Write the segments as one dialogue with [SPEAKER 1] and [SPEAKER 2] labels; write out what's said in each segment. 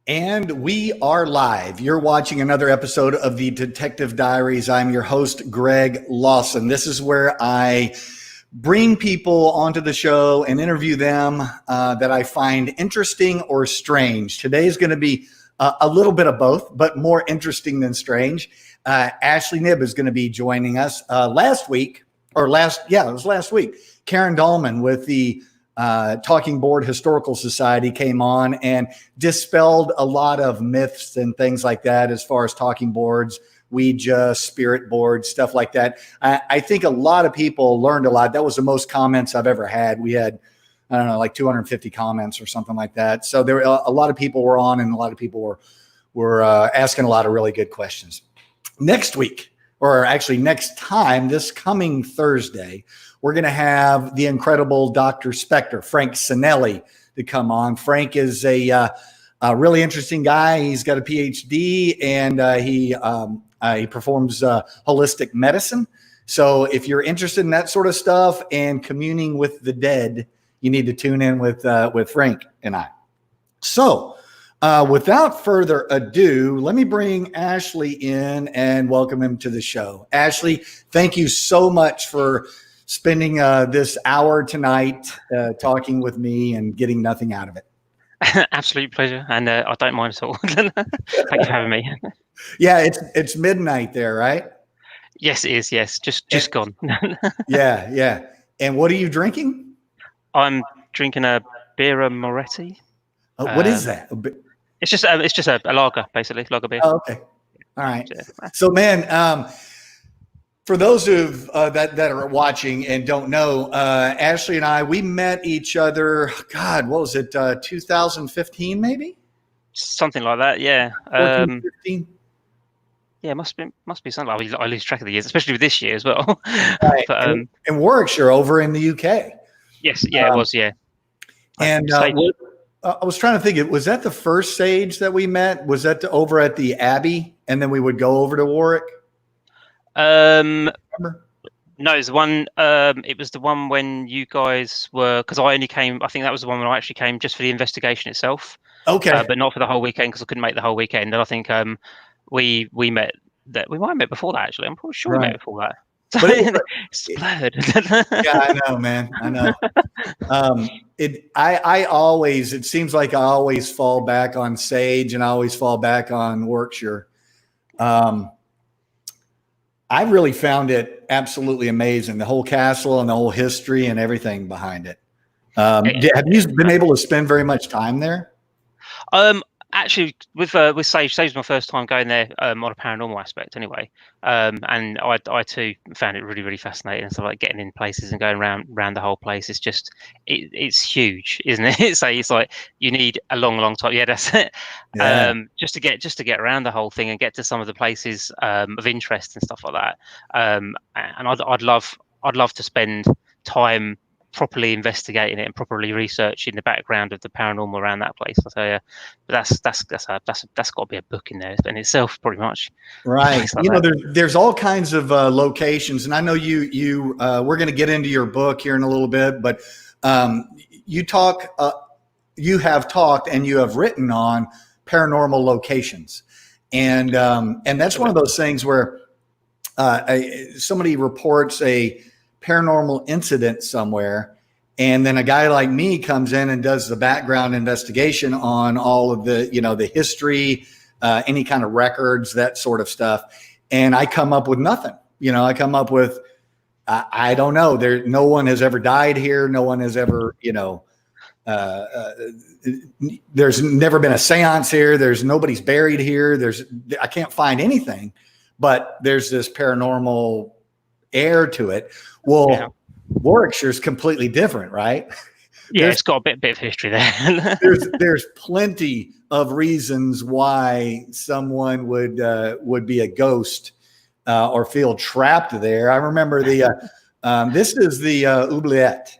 [SPEAKER 1] And we are live. You're watching another episode of the Detective Diaries. I'm your host, Greg Lawson. This is where I bring people onto the show and interview them that I find interesting or strange. Today is going to be a little bit of both, but more interesting than strange. Ashley Knibb is going to be joining us. Last week, Karen Dahlman with the Talking Board Historical Society came on and dispelled a lot of myths and things like that as far as talking boards, Ouija, spirit boards, stuff like that. I think a lot of people learned a lot. That was the most comments I've ever had. We had, I don't know, like 250 comments or something like that. So there were a lot of people were on, and a lot of people were asking a lot of really good questions. Next week, or actually next time, this coming Thursday, we're going to have the incredible Dr. Spector, Frank Sinelli, to come on. Frank is a really interesting guy. He's got a PhD, and he performs holistic medicine. So if you're interested in that sort of stuff and communing with the dead, you need to tune in with Frank and I. So without further ado, let me bring Ashley in and welcome him to the show. Ashley, thank you so much for spending this hour tonight talking with me and getting nothing out of it.
[SPEAKER 2] Absolute pleasure, and I don't mind at all. Thank you for having me.
[SPEAKER 1] Yeah, it's midnight there, right?
[SPEAKER 2] Yes, it is. Yes, just gone.
[SPEAKER 1] Yeah. And what are you drinking?
[SPEAKER 2] I'm drinking a Birra Moretti.
[SPEAKER 1] What is that?
[SPEAKER 2] It's just a lager, basically, lager beer.
[SPEAKER 1] Oh, okay. All right. So, man, for those of that are watching and don't know, Ashley and I, we met each other. God, what was it? 2015, maybe?
[SPEAKER 2] Something like that. Yeah.
[SPEAKER 1] 14, 15?
[SPEAKER 2] Yeah, must be something. I lose track of the years, especially with this year as well.
[SPEAKER 1] Right.
[SPEAKER 2] But,
[SPEAKER 1] in Warwickshire, over in the UK.
[SPEAKER 2] Yes. Yeah, it was. Yeah.
[SPEAKER 1] And I was trying to think. Was that the first Sage that we met? Was that over at the Abbey, and then we would go over to Warwick?
[SPEAKER 2] Remember? No, it's the one. It was the one when you guys were, because I only came. I think that was the one when I actually came just for the investigation itself. Okay, but not for the whole weekend because I couldn't make the whole weekend. And I think we met that we might have met before that actually. I'm pretty sure we met before that. But it's blurred.
[SPEAKER 1] Yeah, I know, man. I know. It seems like I always fall back on Sage, and I always fall back on Warwickshire. I really found it absolutely amazing, the whole castle and the whole history and everything behind it. Have you been able to spend very much time there?
[SPEAKER 2] Actually, with Sage was my first time going there on a paranormal aspect, anyway. And I too found it really, really fascinating. So like getting in places and going around the whole place. It's just it's huge, isn't it? So it's like you need a long time. Yeah, that's it. Yeah. Just to get around the whole thing and get to some of the places of interest and stuff like that. And I'd love to spend time properly investigating it and properly researching the background of the paranormal around that place. I'll tell you, but that's got to be a book in there in itself, pretty much.
[SPEAKER 1] Right. Like there's all kinds of locations, and I know you we're going to get into your book here in a little bit, but you have talked and you have written on paranormal locations, and that's one of those things where somebody reports a paranormal incident somewhere, and then a guy like me comes in and does the background investigation on all of the the history, any kind of records, that sort of stuff, and I come up with nothing. I come up with I don't know, no one has ever died here, no one has ever there's never been a seance here, there's nobody's buried here, I can't find anything, but there's this paranormal air to it. Well, yeah. Warwickshire's completely different, right?
[SPEAKER 2] Yeah, it's got a bit of history there.
[SPEAKER 1] there's plenty of reasons why someone would be a ghost or feel trapped there. I remember this is the oubliette.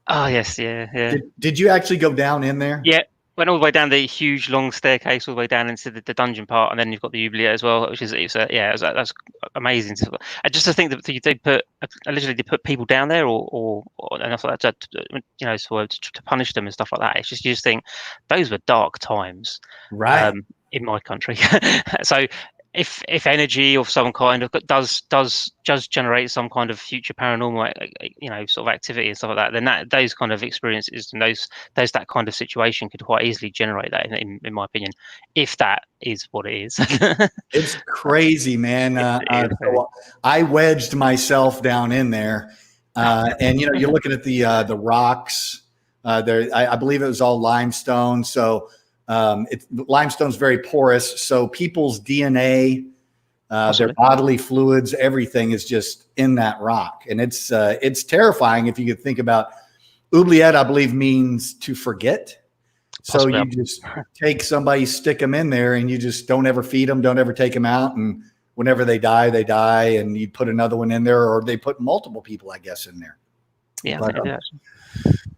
[SPEAKER 2] Oh yes, yeah.
[SPEAKER 1] Did you actually go down in there?
[SPEAKER 2] Yeah, went all the way down the huge long staircase, all the way down into the dungeon part, and then you've got the oubliette as well, which is that's amazing. And just to think that they put allegedly they put people down there, or enough like that, to punish them and stuff like that. It's just you just think those were dark times,
[SPEAKER 1] Right.
[SPEAKER 2] in my country. So if energy of some kind does generate some kind of future paranormal sort of activity and stuff like that, then those kind of experiences and those that kind of situation could quite easily generate that in my opinion, if that is what it is.
[SPEAKER 1] It's crazy, man. So I wedged myself down in there, and you're looking at the rocks. There, I believe it was all limestone. So limestone's very porous. So people's DNA, their bodily fluids, everything is just in that rock, and it's terrifying if you could think about. Oubliette, I believe, means to forget. So you just take somebody, stick them in there, and you just don't ever feed them, don't ever take them out. And whenever they die, and you put another one in there, or they put multiple people, I guess, in there.
[SPEAKER 2] Yeah.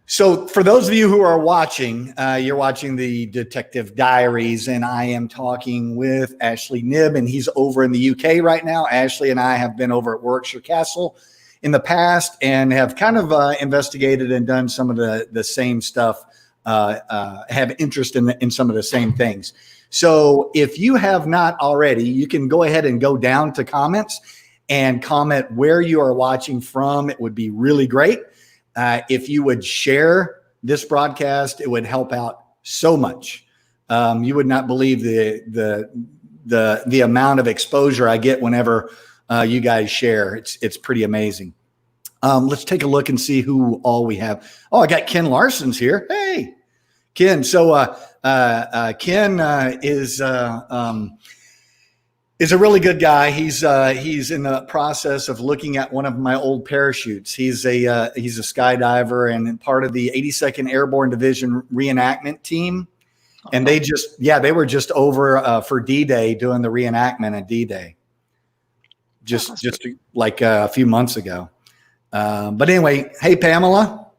[SPEAKER 1] So for those of you who are watching, you're watching the Detective Diaries, and I am talking with Ashley Knibb, and he's over in the UK right now. Ashley and I have been over at Warwickshire Castle in the past and have kind of investigated and done some of the same stuff. Have interest in some of the same things. So if you have not already, you can go ahead and go down to comments and comment where you are watching from. It would be really great. If you would share this broadcast, it would help out so much. You would not believe the amount of exposure I get whenever you guys share. It's pretty amazing. Let's take a look and see who all we have. Oh, I got Ken Larson's here. Hey, Ken. So Ken is a really good guy. He's in the process of looking at one of my old parachutes. He's a skydiver and part of the 82nd Airborne Division reenactment team. And they were just over for D-Day doing the reenactment at D-Day, just like a few months ago. But anyway, hey, Pamela.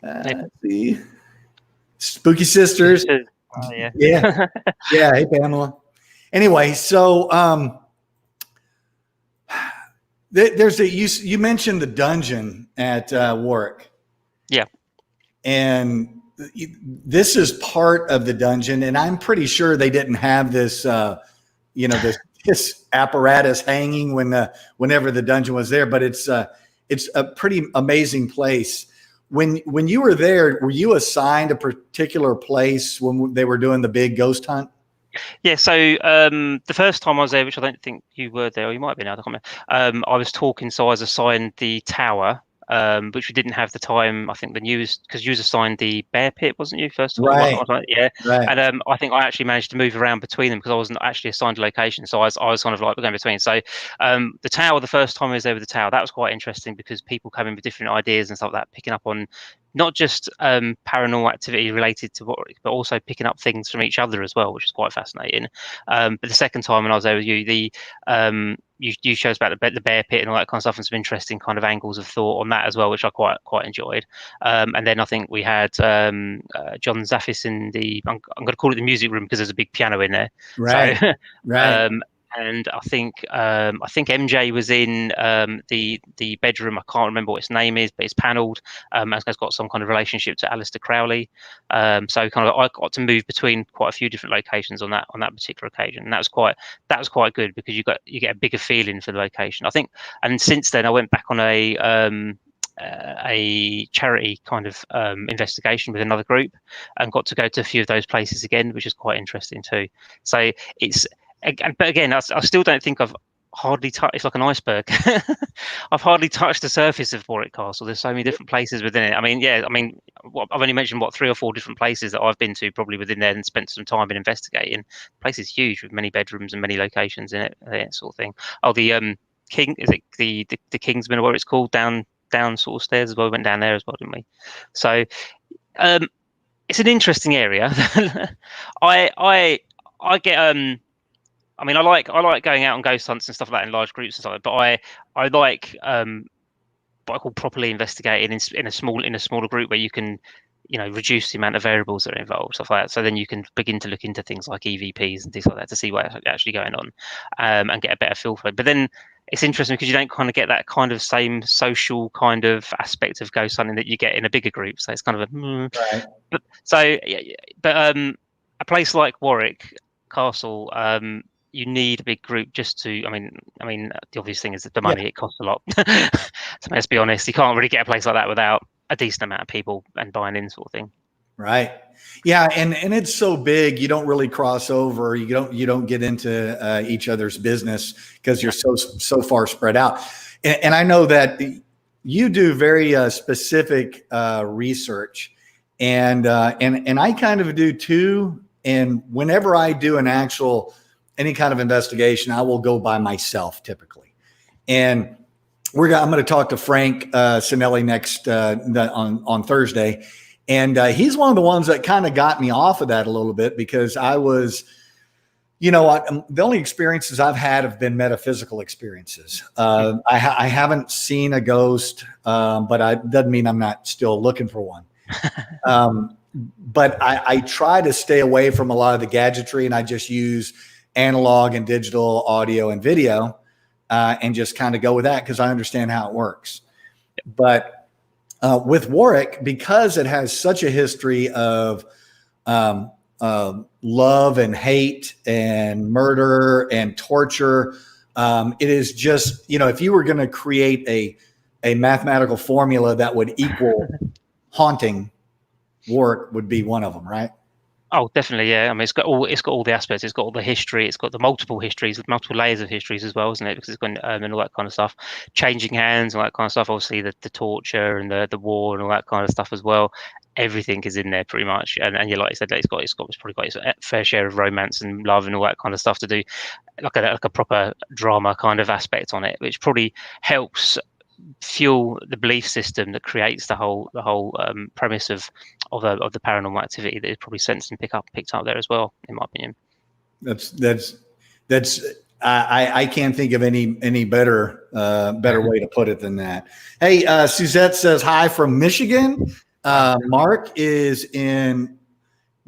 [SPEAKER 1] Let's see. Spooky Sisters.
[SPEAKER 2] Yeah.
[SPEAKER 1] Yeah. Hey, Pamela. Anyway, so there's you mentioned the dungeon at Warwick.
[SPEAKER 2] Yeah.
[SPEAKER 1] And this is part of the dungeon, and I'm pretty sure they didn't have this, this apparatus hanging whenever the dungeon was there. But it's a pretty amazing place. When you were there, were you assigned a particular place when they were doing the big ghost hunt?
[SPEAKER 2] Yeah, so the first time I was there, which I don't think you were there, or you might have been, I can't remember. I was talking, so I was assigned the tower, which we didn't have the time. I think the news, because you was assigned the bear pit, wasn't you? First of all,
[SPEAKER 1] right?
[SPEAKER 2] Yeah,
[SPEAKER 1] right.
[SPEAKER 2] And I think I actually managed to move around between them because I wasn't actually assigned a location, so I was kind of like going between. So the tower, the first time I was there with the tower, that was quite interesting because people come in with different ideas and stuff like that, picking up on not just paranormal activity related to Warwick, but also picking up things from each other as well, which is quite fascinating. But the second time when I was there with you, you showed us about the bear pit and all that kind of stuff, and some interesting kind of angles of thought on that as well, which I quite enjoyed. And then I think we had John Zaffis in I'm going to call it the music room because there's a big piano in there.
[SPEAKER 1] Right.
[SPEAKER 2] So,
[SPEAKER 1] right.
[SPEAKER 2] And I think MJ was in the bedroom. I can't remember what its name is, but it's panelled. It's got some kind of relationship to Aleister Crowley. So kind of I got to move between quite a few different locations on that particular occasion, and that was quite good because you get a bigger feeling for the location, I think. And since then, I went back on a charity kind of investigation with another group and got to go to a few of those places again, which is quite interesting too. So but again, I still don't think I've hardly touched. It's like an iceberg. I've hardly touched the surface of Warwick Castle. There's so many different places within it. I've only mentioned 3 or 4 different places that I've been to probably within there and spent some time in investigating. The place is huge with many bedrooms and many locations in it, sort of thing. Oh, the King, is it the Kingsman, or what it's called, down sort of stairs as well. We went down there as well, didn't we? So it's an interesting area. I get I like going out on ghost hunts and stuff like that in large groups and stuff, but I like what I call properly investigating in a smaller group where you can reduce the amount of variables that are involved, stuff like that. So then you can begin to look into things like EVPs and things like that to see what's actually going on, and get a better feel for it. But then it's interesting because you don't kind of get that kind of same social kind of aspect of ghost hunting that you get in a bigger group. So it's kind of
[SPEAKER 1] Right.
[SPEAKER 2] but a place like Warwick Castle, you need a big group just to. I mean, the obvious thing is that the money,
[SPEAKER 1] Yeah.
[SPEAKER 2] it costs a lot. So let's be honest, you can't really get a place like that without a decent amount of people and buying in, sort of thing.
[SPEAKER 1] Right. Yeah, and it's so big, you don't really cross over. You don't get into each other's business because you're so far spread out. And I know that you do very specific research, and I kind of do too. And whenever I do any kind of investigation, I will go by myself typically. And I'm going to talk to Frank Sinelli next on Thursday. And he's one of the ones that kind of got me off of that a little bit because I was, the only experiences I've had have been metaphysical experiences. I haven't seen a ghost, but it doesn't mean I'm not still looking for one. But I try to stay away from a lot of the gadgetry, and I just use analog and digital audio and video, and just kind of go with that because I understand how it works. But with Warwick, because it has such a history of love and hate and murder and torture, it is just, if you were going to create a mathematical formula that would equal haunting, Warwick would be one of them, right?
[SPEAKER 2] Oh, definitely, yeah. I mean, it's got all the aspects. It's got all the history. It's got the multiple histories, multiple layers of histories as well, isn't it? Because it's got and all that kind of stuff, changing hands and all that kind of stuff. Obviously, the torture and the war and all that kind of stuff as well. Everything is in there pretty much. And yeah, like I said, it's probably got its fair share of romance and love and all that kind of stuff to do, like a proper drama kind of aspect on it, which probably helps fuel the belief system that creates the whole premise of the paranormal activity that is probably sensed and picked up there as well, in my opinion.
[SPEAKER 1] That's I can't think of any better way to put it than that. Hey, Suzette says hi from Michigan. Mark is in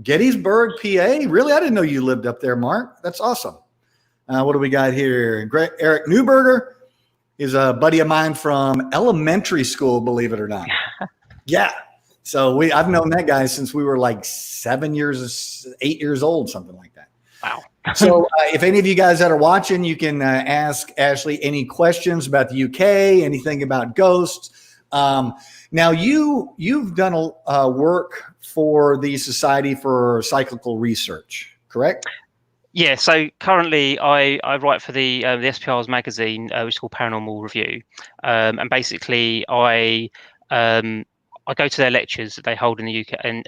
[SPEAKER 1] Gettysburg, PA. Really, I didn't know you lived up there, Mark. That's awesome. What do we got here? Eric Newberger is a buddy of mine from elementary school, believe it or not. Yeah. So I've known that guy since we were like 8 years old, something like that.
[SPEAKER 2] Wow.
[SPEAKER 1] So if any of you guys that are watching, you can ask Ashley any questions about the UK, anything about ghosts. Now you've done work for the Society for Psychical Research, correct?
[SPEAKER 2] Yeah, so currently I write for the SPOs magazine, which is called Paranormal Review, and basically I go to their lectures that they hold in the UK in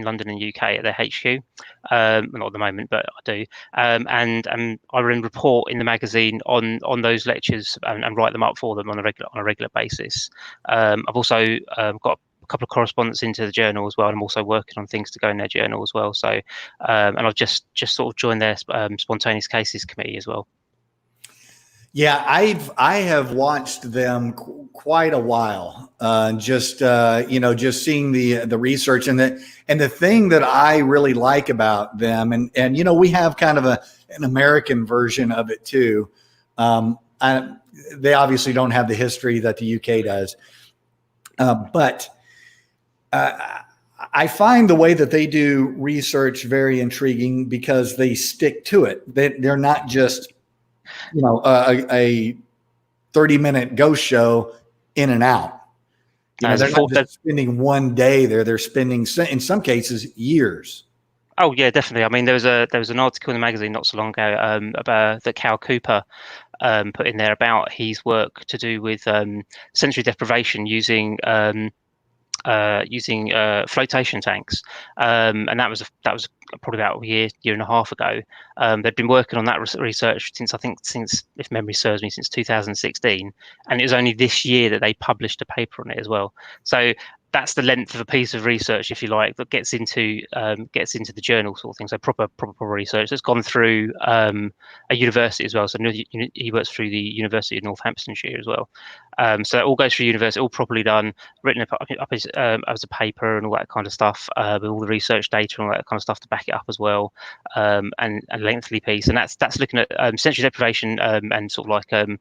[SPEAKER 2] London and UK at their HQ. Not at the moment, but I do. And I report in the magazine on those lectures and write them up for them on a regular basis. I've also got a couple of correspondents into the journal as well, and I'm also working on things to go in their journal as well. So, and I've just sort of joined their spontaneous cases committee as well.
[SPEAKER 1] Yeah, I have watched them quite a while. Just seeing the research and the thing that I really like about them, and we have kind of an American version of it too. They obviously don't have the history that the UK does, but I find the way that they do research very intriguing because they stick to it. They're not just a 30-minute ghost show in and out. They're not just spending one day there. They're spending, in some cases, years.
[SPEAKER 2] Oh yeah, definitely. I mean, there was an article in the magazine not so long ago about that Cal Cooper put in there about his work to do with sensory deprivation using flotation tanks, and that was probably about a year and a half ago. They'd been working on that research since, if memory serves me, since 2016, and it was only this year that they published a paper on it as well. So that's the length of a piece of research, if you like, that gets into the journal sort of thing. So proper research that's gone through a university as well. So he works through the University of Northamptonshire as well. So it all goes through university, all properly done, written up as a paper and all that kind of stuff, with all the research data and all that kind of stuff to back it up as well, and a lengthy piece. And that's looking at sensory deprivation, and sort of like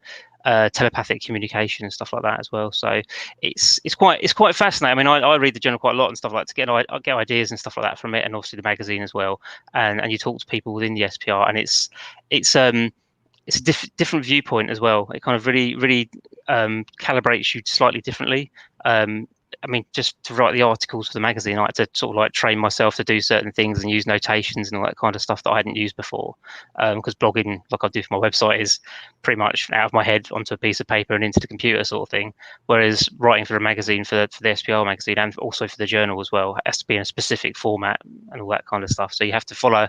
[SPEAKER 2] telepathic communication and stuff like that as well. So it's quite fascinating. I mean, I read the journal quite a lot and stuff like that to get ideas and stuff like that from it, and obviously the magazine as well. And you talk to people within the SPR, and it's a different viewpoint as well. It kind of really calibrates you slightly differently. I mean, just to write the articles for the magazine, I had to sort of like train myself to do certain things and use notations and all that kind of stuff that I hadn't used before. Because blogging, like I do for my website, is pretty much out of my head onto a piece of paper and into the computer sort of thing. Whereas writing for a magazine, for the SPR magazine, and also for the journal as well, has to be in a specific format and all that kind of stuff. So you have to follow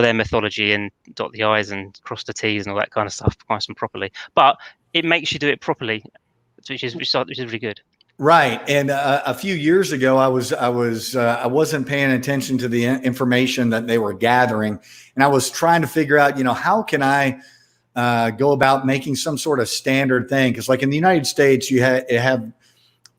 [SPEAKER 2] their methodology and dot the I's and cross the T's and all that kind of stuff nice and properly. But it makes you do it properly, which is really good.
[SPEAKER 1] Right. And a few years ago, I wasn't paying attention to the information that they were gathering, and I was trying to figure out, how can I go about making some sort of standard thing? Because, like in the United States, you have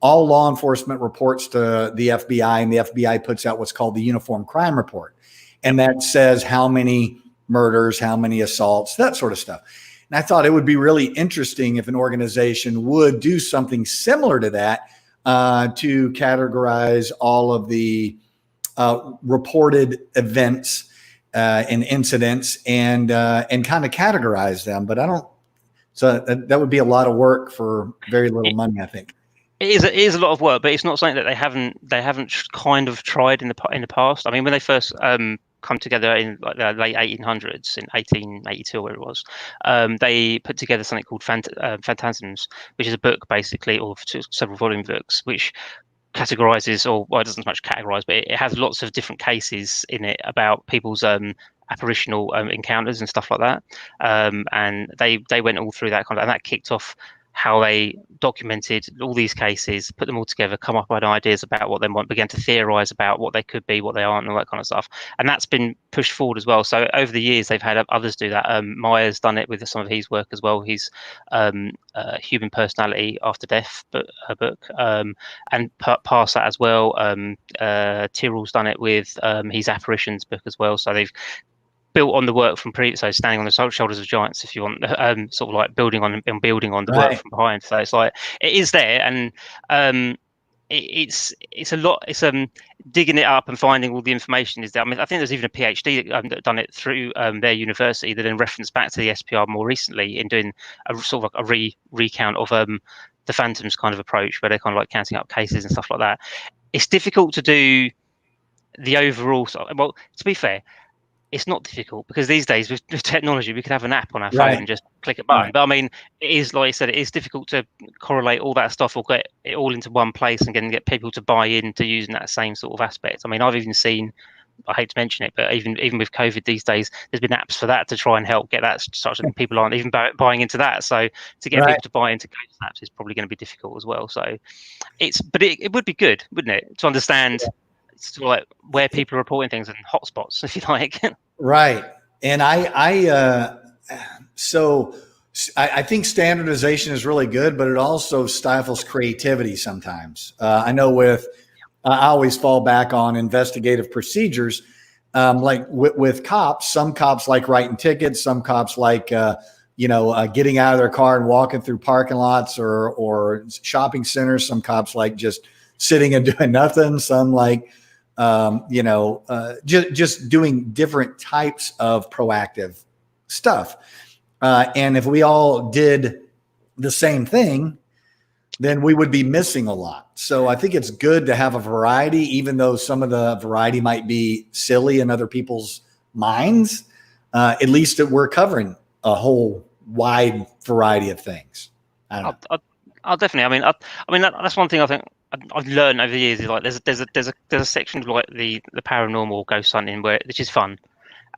[SPEAKER 1] all law enforcement reports to the FBI, and the FBI puts out what's called the Uniform Crime Report, and that says how many murders, how many assaults, that sort of stuff. And I thought it would be really interesting if an organization would do something similar to that, to categorize all of the reported events and incidents, and kind of categorize them. But I don't. So that would be a lot of work for very little money, I think.
[SPEAKER 2] It is a lot of work, but it's not something that they haven't kind of tried in the past. I mean, when they first come together in like the late 1800s, in 1882 or where it was, they put together something called Phantasms, which is a book basically, or several volume books, which categorizes, or well, it doesn't much categorize, but it has lots of different cases in it about people's apparitional encounters and stuff like that. And they went all through that kind of, and that kicked off how they documented all these cases, put them all together, come up with ideas about what they want, began to theorize about what they could be, what they aren't, and all that kind of stuff. And that's been pushed forward as well. So over the years, they've had others do that. Meyer's done it with some of his work as well. His Human Personality After Death book, and past that as well. Tyrrell's done it with his Apparitions book as well. So they've built on the work from previous, so standing on the shoulders of giants, if you want, sort of like building on the
[SPEAKER 1] Right.
[SPEAKER 2] work from behind. So it's like it is there, and it's a lot. It's digging it up and finding all the information is there. I mean, I think there's even a PhD that done it through their university that then referenced back to the SPR more recently in doing a sort of like a recount of the Phantoms kind of approach, where they're kind of like counting up cases and stuff like that. It's difficult to do the overall. Well, to be fair, it's not difficult because these days with technology, we could have an app on our phone and just click a button. Right. But I mean, it is, like I said, it is difficult to correlate all that stuff or get it all into one place and get people to buy into using that same sort of aspect. I mean, I've even seen, I hate to mention it, but even with COVID these days, there's been apps for that to try and help get that such that people aren't even buying into that. So to get people to buy into ghost apps is probably going to be difficult as well. So it would be good, wouldn't it, to understand sort of like where people are reporting things and hotspots, if you like.
[SPEAKER 1] Right. And I think standardization is really good, but it also stifles creativity sometimes. I know I always fall back on investigative procedures. Like with cops, some cops like writing tickets, some cops like, getting out of their car and walking through parking lots or shopping centers. Some cops like just sitting and doing nothing. Some like, just doing different types of proactive stuff. And if we all did the same thing, then we would be missing a lot. So I think it's good to have a variety, even though some of the variety might be silly in other people's minds. At least we're covering a whole wide variety of things. I don't know.
[SPEAKER 2] I'll definitely. I mean that's one thing I think I've learned over the years. Is like there's a section of like the paranormal ghost hunting which is fun,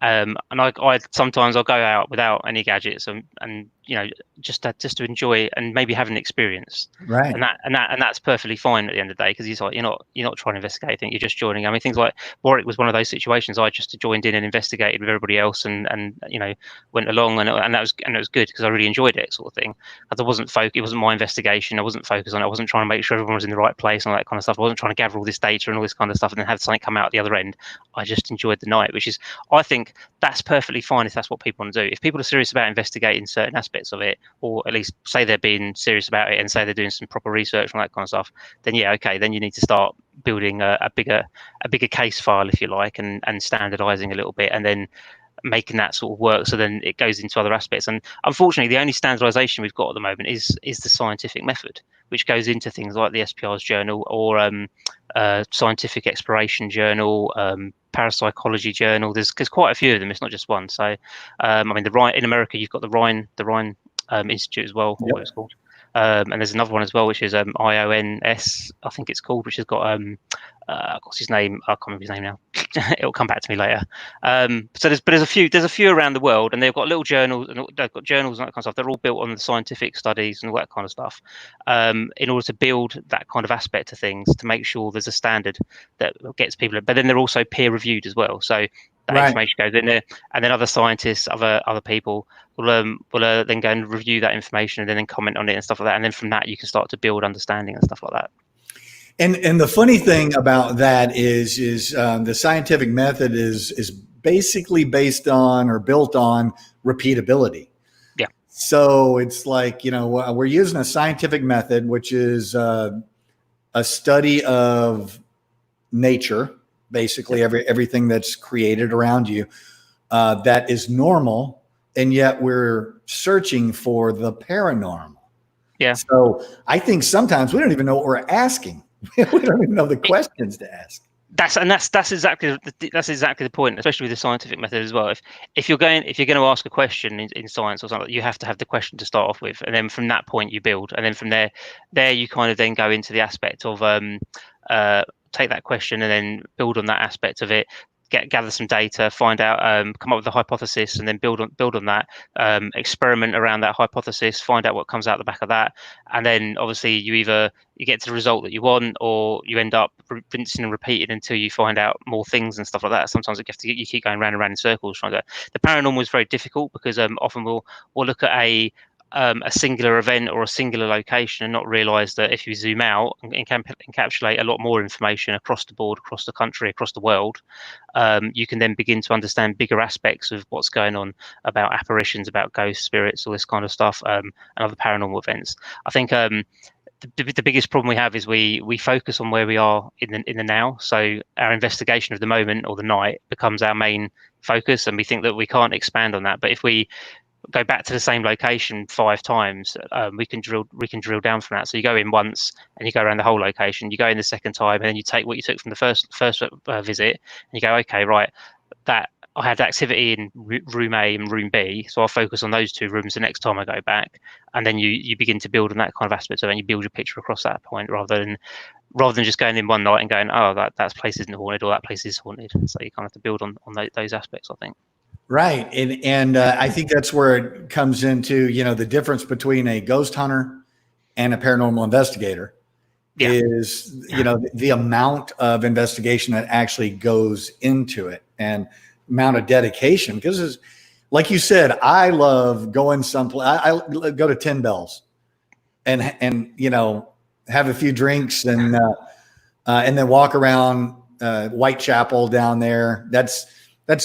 [SPEAKER 2] and I sometimes I'll go out without any gadgets and just to enjoy it and maybe have an experience.
[SPEAKER 1] Right.
[SPEAKER 2] And that's perfectly fine at the end of the day, because he's like, you're not trying to investigate anything, you're just joining. I mean, things like Warwick was one of those situations. I just joined in and investigated with everybody else, and went along, and that was good, because I really enjoyed it, sort of thing. Because it wasn't my investigation. I wasn't focused on it. I wasn't trying to make sure everyone was in the right place and all that kind of stuff. I wasn't trying to gather all this data and all this kind of stuff and then have something come out at the other end. I just enjoyed the night, which is, I think that's perfectly fine if that's what people want to do. If people are serious about investigating certain aspects of it, or at least say they're being serious about it and say they're doing some proper research and that kind of stuff, then yeah, okay, then you need to start building a bigger case file, if you like, and standardizing a little bit, and then making that sort of work, so then it goes into other aspects. And unfortunately, the only standardization we've got at the moment is the scientific method, which goes into things like the SPOs journal, or scientific exploration journal, parapsychology journal. There's quite a few of them. It's not just one. So I mean, in America, you've got the Rhine Institute as well, or what it's called. And there's another one as well, which is IONS, I think it's called, which has got what's his name? I can't remember his name now. It'll come back to me later. So there's a few around the world, and they've got little journals, and they've got journals and that kind of stuff. They're all built on the scientific studies and all that kind of stuff, in order to build that kind of aspect to things, to make sure there's a standard that gets people. But then they're also peer reviewed as well. So that information goes in there, and then other scientists, other people will then go and review that information, and then comment on it and stuff like that. And then from that, you can start to build understanding and stuff like that.
[SPEAKER 1] And the funny thing about that is the scientific method is basically based on, or built on, repeatability.
[SPEAKER 2] Yeah.
[SPEAKER 1] So it's like, we're using a scientific method, which is a study of nature, basically everything that's created around you, that is normal, and yet we're searching for the paranormal.
[SPEAKER 2] Yeah.
[SPEAKER 1] So I think sometimes we don't even know what we're asking. We don't even know the questions to ask. That's
[SPEAKER 2] exactly the point, especially with the scientific method as well. If you're going to ask a question in science or something, you have to have the question to start off with, and then from that point you build, and then from there you kind of then go into the aspect of take that question and then build on that aspect of it. Gather some data, find out, come up with a hypothesis, and then build on that. Experiment around that hypothesis, find out what comes out the back of that, and then obviously you get to the result that you want, or you end up rinsing and repeating until you find out more things and stuff like that. Sometimes you keep going round and round in circles trying to. The paranormal is very difficult, because often we'll look at a singular event or a singular location and not realize that if you zoom out and encapsulate a lot more information across the board, across the country, across the world, you can then begin to understand bigger aspects of what's going on, about apparitions, about ghosts, spirits, all this kind of stuff, and other paranormal events. I think the biggest problem we have is we focus on where we are in the now. So our investigation of the moment or the night becomes our main focus, and we think that we can't expand on that. But if we go back to the same location 5 times, we can drill down from that. So you go in once and you go around the whole location. You go in the second time, and then you take what you took from the first visit, and you go, okay, right, that I had activity in room A and room B, so I'll focus on those 2 rooms the next time I go back. And then you begin to build on that kind of aspect of it, and you build your picture across that point, rather than just going in one night and going, oh, that place isn't haunted, or that place is haunted. So you kind of have to build on those aspects, I think.
[SPEAKER 1] Right. And I think that's where it comes into, the difference between a ghost hunter and a paranormal investigator is, the amount of investigation that actually goes into it, and amount of dedication. Because like you said, I love going someplace. I go to 10 Bells and have a few drinks and then walk around Whitechapel down there. That's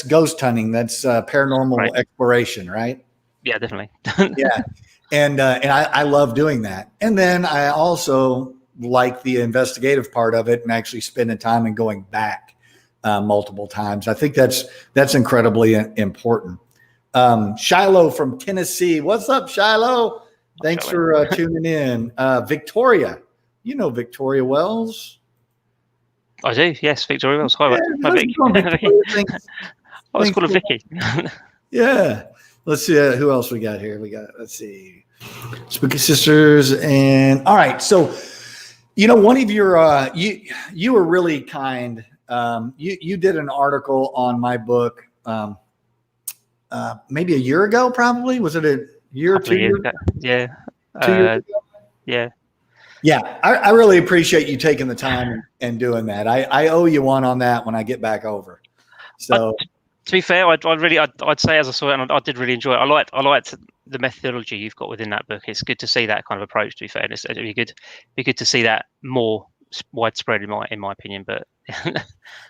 [SPEAKER 1] ghost hunting. That's paranormal exploration, right?
[SPEAKER 2] Yeah, definitely.
[SPEAKER 1] Yeah. And I love doing that. And then I also like the investigative part of it, and actually spending time and going back multiple times. I think that's incredibly important. Shiloh from Tennessee. What's up, Shiloh? Thanks for tuning in. Victoria. Victoria Wells?
[SPEAKER 2] I do, yes, Victoria Wells. Hi, Vic. I was called Vicky.
[SPEAKER 1] Yeah. Let's see who else we got here. Let's see, Spooky Sisters, and all right. So, one of your you were really kind. You did an article on my book maybe a year ago, probably. Was it year,
[SPEAKER 2] couple of years ago. Yeah.
[SPEAKER 1] 2 years ago.
[SPEAKER 2] Yeah.
[SPEAKER 1] Yeah, I really appreciate you taking the time and doing that. I owe you one on that when I get back over. So
[SPEAKER 2] to be fair, I'd say as I saw it, and I did really enjoy it. I liked the methodology you've got within that book. It's good to see that kind of approach. To be fair, and it'd be good to see that more widespread in my opinion. But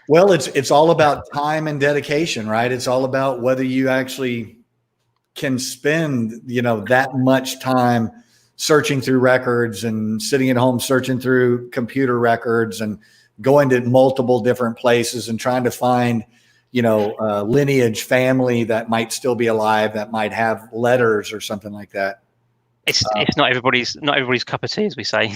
[SPEAKER 1] well, it's all about time and dedication, right? It's all about whether you actually can spend, that much time searching through records and sitting at home searching through computer records and going to multiple different places and trying to find, lineage, family that might still be alive, that might have letters or something like that.
[SPEAKER 2] It's not everybody's cup of tea, as we say.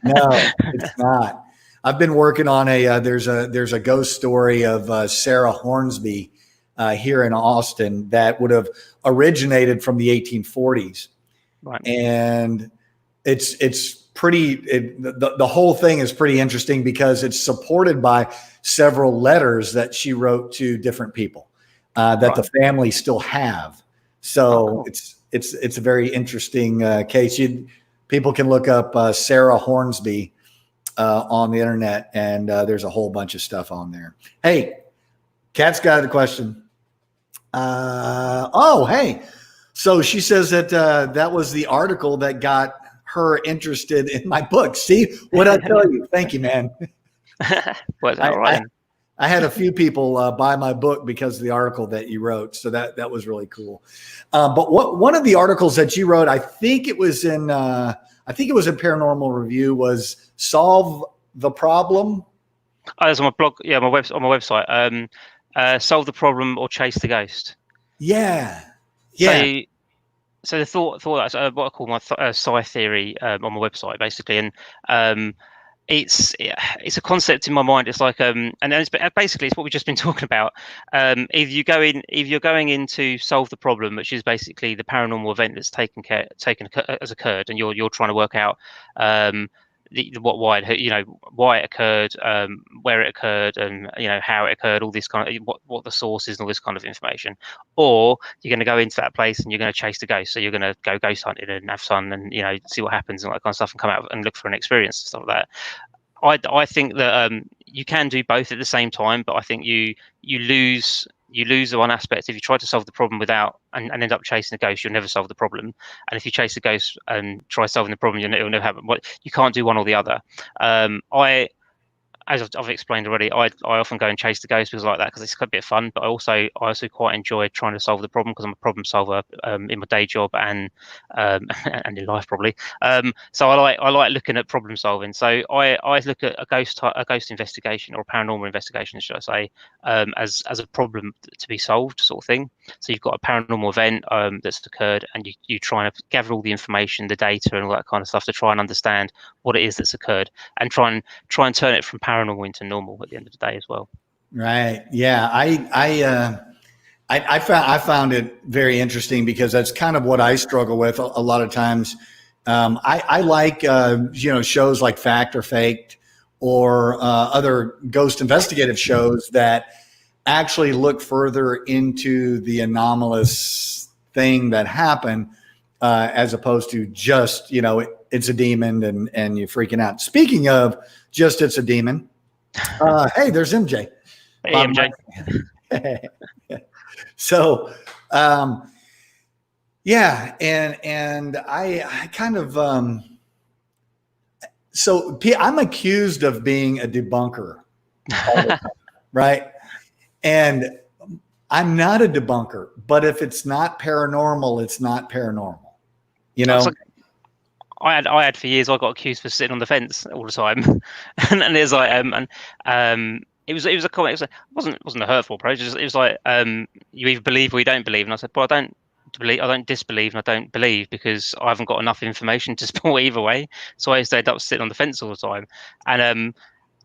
[SPEAKER 1] No, it's not. I've been working on there's a ghost story of Sarah Hornsby here in Austin that would have originated from the 1840s.
[SPEAKER 2] Right.
[SPEAKER 1] And it's pretty, the whole thing is pretty interesting because it's supported by several letters that she wrote to different people that the family still have. So cool. It's a very interesting case. People can look up Sarah Hornsby on the internet, and there's a whole bunch of stuff on there. Hey, Kat's got a question. Hey. So she says that that was the article that got her interested in my book. See what I tell you? Thank you, man.
[SPEAKER 2] Well, all right.
[SPEAKER 1] I had a few people buy my book because of the article that you wrote. So that was really cool. But one of the articles that you wrote, I think it was in Paranormal Review, was Solve the Problem.
[SPEAKER 2] Oh, that's on my blog. Yeah, on my website. Solve the Problem or Chase the Ghost.
[SPEAKER 1] Yeah. Yeah.
[SPEAKER 2] So the thought that's what I call my psi theory on my website, basically, and it's a concept in my mind. It's like and basically it's what we've just been talking about. If you're going in to solve the problem, which is basically the paranormal event that's has occurred, and you're trying to work out why it occurred, where it occurred, and how it occurred, all this kind of what the source is, and all this kind of information. Or you're going to go into that place and you're going to chase the ghost. So you're going to go ghost hunting and have fun and see what happens and all that kind of stuff, and come out and look for an experience and stuff like that. I think that you can do both at the same time, but I think you lose the one aspect. If you try to solve the problem without and end up chasing the ghost, you'll never solve the problem. And if you chase the ghost and try solving the problem, it'll never happen. You can't do one or the other. As I've explained already, I often go and chase the ghost because I like that, because it's a bit of fun. But I also quite enjoy trying to solve the problem, because I'm a problem solver in my day job and in life probably. So I like looking at problem solving. So I look at a ghost investigation or a paranormal investigation, should I say, as a problem to be solved, sort of thing. So you've got a paranormal event that's occurred, and you try and gather all the information, the data, and all that kind of stuff to try and understand what it is that's occurred, and try and turn it from paranormal into normal at the end of the day as well.
[SPEAKER 1] Right. Yeah. I found it very interesting, because that's kind of what I struggle with a lot of times. I like shows like Fact or Faked, or other ghost investigative shows that actually look further into the anomalous thing that happened, as opposed to just it's a demon and you're freaking out. Speaking of just it's a demon, hey, there's MJ.
[SPEAKER 2] Hey, MJ.
[SPEAKER 1] So yeah, and I kind of so I'm accused of being a debunker all the time, right? And I'm not a debunker, but if it's not paranormal, it's not paranormal.
[SPEAKER 2] I had for years. I got accused for sitting on the fence all the time, and there's like it was a comment. It wasn't a hurtful approach. It was like you either believe or you don't believe, and I said, well, I don't disbelieve, and I don't believe, because I haven't got enough information to support either way. So I stayed up sitting on the fence all the time, and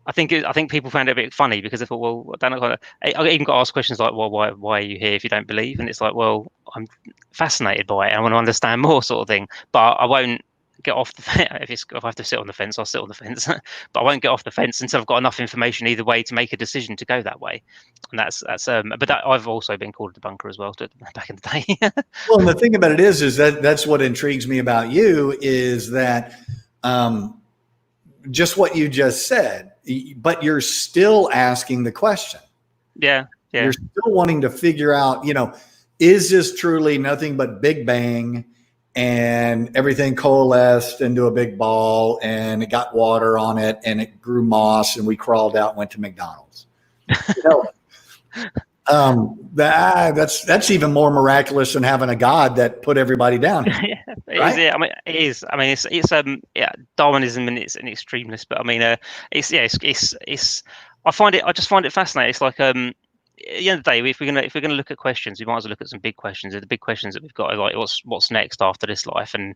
[SPEAKER 2] I think people found it a bit funny, because they thought, well, I even got asked questions like, well, why are you here if you don't believe? And it's like, well, I'm fascinated by it and I want to understand more, sort of thing. But I won't get off the fence. If I have to sit on the fence, I'll sit on the fence, but I won't get off the fence until I've got enough information either way to make a decision to go that way. And that's but that, I've also been called a debunker as well back in the day.
[SPEAKER 1] Well, and the thing about it is that that's what intrigues me about you is that just what you just said, but you're still asking the question.
[SPEAKER 2] Yeah.
[SPEAKER 1] You're still wanting to figure out, is this truly nothing but Big Bang and everything coalesced into a big ball and it got water on it and it grew moss and we crawled out and went to McDonald's. That's even more miraculous than having a God that put everybody down.
[SPEAKER 2] Right? It is. I mean, it's Darwinism in its extremeness, but I mean, I just find it fascinating. It's like at the end of the day, if we're gonna look at questions, we might as well look at some big questions. The big questions that we've got are like, what's next after this life, and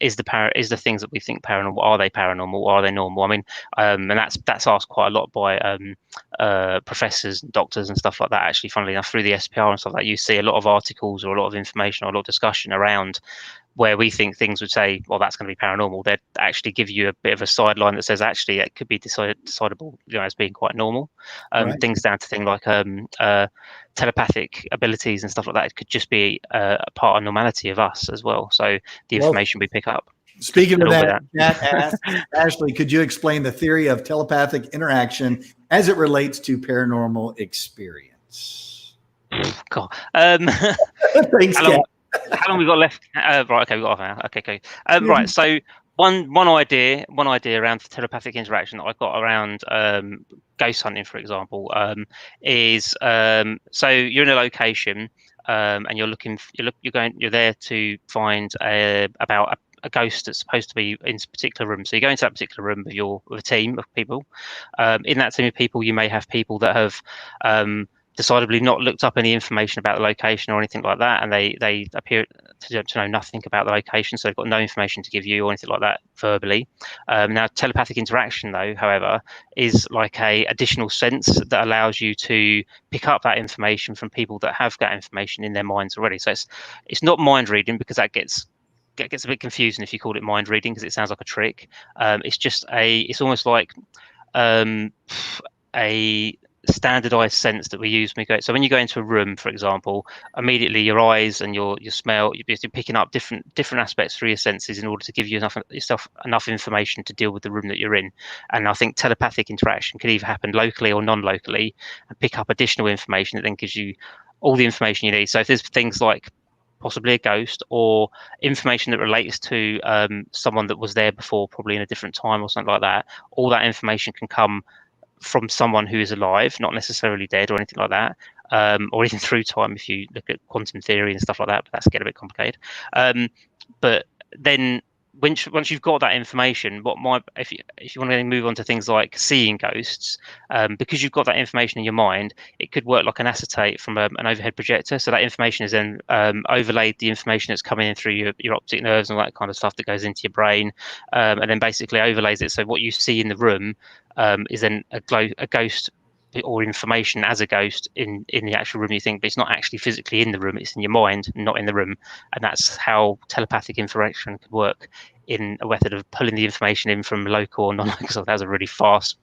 [SPEAKER 2] is the things that we think paranormal, are they paranormal, or are they normal? I mean, and that's asked quite a lot by professors and doctors and stuff like that. Actually, funnily enough, through the SPR and stuff like that, you see a lot of articles or a lot of information or a lot of discussion around where we think things would say, well, that's going to be paranormal. They'd actually give you a bit of a sideline that says, actually, it could be decidable, as being quite normal. Right. Things down to things like telepathic abilities and stuff like that. It could just be a part of normality of us as well. So the information we pick up.
[SPEAKER 1] Speaking of that, Ashley, could you explain the theory of telepathic interaction as it relates to paranormal experience?
[SPEAKER 2] God.
[SPEAKER 1] Thanks,
[SPEAKER 2] how long we got left? Right, okay, we got half an hour. Okay, okay. Right, so one idea around telepathic interaction that I got around ghost hunting, for example, is so you're in a location and you're there to find about a ghost that's supposed to be in a particular room. So you go into that particular room with a team of people. In that team of people, you may have people that have decidedly not looked up any information about the location or anything like that, and they appear to know nothing about the location, so they've got no information to give you or anything like that verbally. Now, telepathic interaction, though, however, is like a additional sense that allows you to pick up that information from people that have that information in their minds already. So it's not mind reading, because that gets a bit confusing if you call it mind reading, because it sounds like a trick. It's almost like a standardized sense that we use when we go. So when you go into a room, for example, immediately your eyes and your smell, you're basically picking up different aspects through your senses in order to give you yourself enough information to deal with the room that you're in. And I think telepathic interaction can either happen locally or non-locally, and pick up additional information that then gives you all the information you need. So if there's things like possibly a ghost or information that relates to someone that was there before, probably in a different time or something like that, all that information can come from someone who is alive, not necessarily dead or anything like that, or even through time if you look at quantum theory and stuff like that, but that's getting a bit complicated. But then once you've got that information, if you want to move on to things like seeing ghosts, because you've got that information in your mind, it could work like an acetate from an overhead projector. So that information is then overlaid the information that's coming in through your optic nerves and all that kind of stuff that goes into your brain, and then basically overlays it. So what you see in the room is then a ghost or information as a ghost in the actual room you think, but it's not actually physically in the room, it's in your mind, not in the room. And that's how telepathic interaction could work, in a method of pulling the information in from local or non-local. So that was a really fast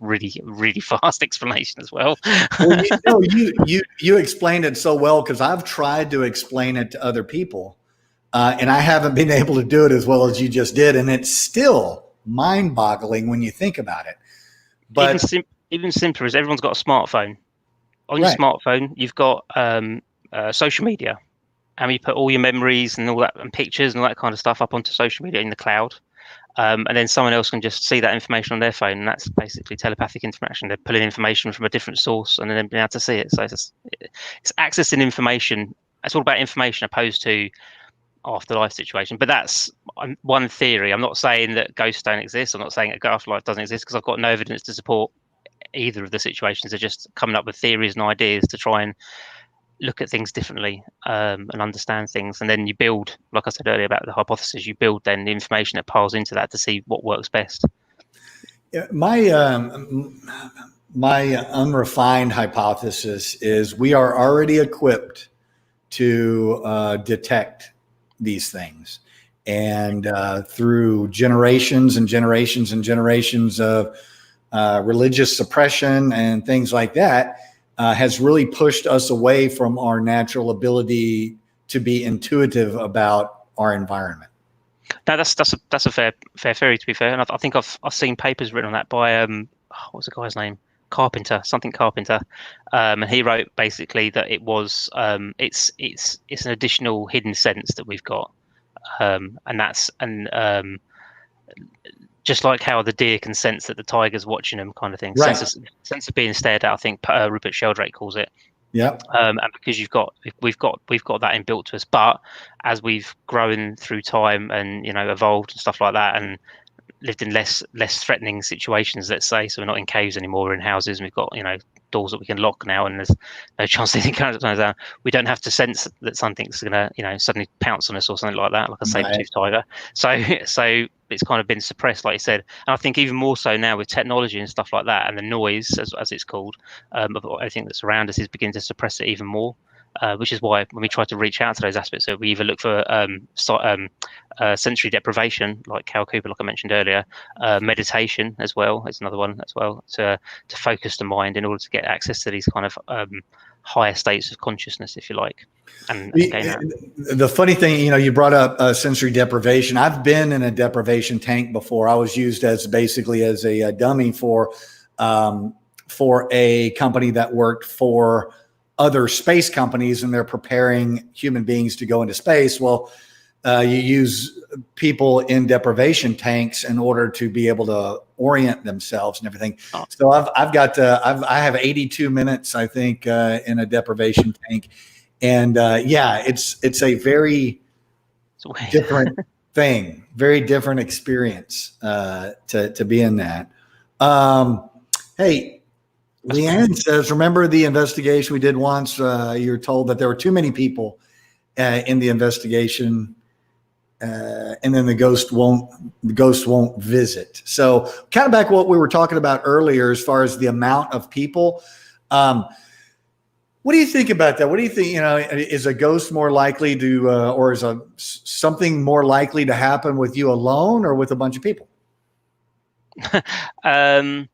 [SPEAKER 2] explanation as well.
[SPEAKER 1] Well, you explained it so well, because I've tried to explain it to other people and I haven't been able to do it as well as you just did, and it's still mind-boggling when you think about it. But
[SPEAKER 2] even simpler is everyone's got a smartphone. On your smartphone, you've got social media, and you put all your memories and all that and pictures and all that kind of stuff up onto social media in the cloud, and then someone else can just see that information on their phone, and that's basically telepathic interaction. They're pulling information from a different source and then being able to see it. So it's accessing information. It's all about information opposed to afterlife situation. But that's one theory. I'm not saying that ghosts don't exist. I'm not saying that afterlife doesn't exist, because I've got no evidence to support either of the situations. They're just coming up with theories and ideas to try and look at things differently, and understand things. And then you build, like I said earlier about the hypothesis, you build then the information that piles into that to see what works best.
[SPEAKER 1] Yeah, my unrefined hypothesis is we are already equipped to detect these things. And through generations and generations and generations of religious suppression and things like that, has really pushed us away from our natural ability to be intuitive about our environment.
[SPEAKER 2] No, that's a fair theory, to be fair. And I think I've seen papers written on that by what was the guy's name? Carpenter, and he wrote basically that it was it's an additional hidden sense that we've got, and just like how the deer can sense that the tiger's watching them, kind of thing.
[SPEAKER 1] Right.
[SPEAKER 2] Sense of being stared at. I think Rupert Sheldrake calls it.
[SPEAKER 1] Yeah.
[SPEAKER 2] And because we've got that inbuilt to us, but as we've grown through time and evolved and stuff like that, and lived in less threatening situations, let's say, so we're not in caves anymore, we're in houses, and we've got doors that we can lock now, and there's no chance anything comes down. We don't have to sense that something's gonna suddenly pounce on us or something like that, like a saber-toothed tiger. So it's kind of been suppressed, like you said. And I think even more so now with technology and stuff like that, and the noise, as it's called, of everything that's around us, is beginning to suppress it even more. Which is why when we try to reach out to those aspects, so we either look for sensory deprivation, like Cal Cooper, like I mentioned earlier, meditation as well is another one as well, to focus the mind in order to get access to these kind of higher states of consciousness, if you like. And gain that.
[SPEAKER 1] The funny thing, you brought up sensory deprivation. I've been in a deprivation tank before. I was used as basically as a dummy for a company that worked for other space companies, and they're preparing human beings to go into space. Well, you use people in deprivation tanks in order to be able to orient themselves and everything. Oh. So I have 82 minutes, I think, in a deprivation tank. And it's a very different thing, very different experience to be in that. Hey, Leanne says, remember the investigation we did once? You're told that there were too many people in the investigation, and then the ghost won't visit. So kind of back what we were talking about earlier, as far as the amount of people. What do you think about that? What do you think? Is a ghost more likely to, or is something more likely to happen with you alone or with a bunch of people? I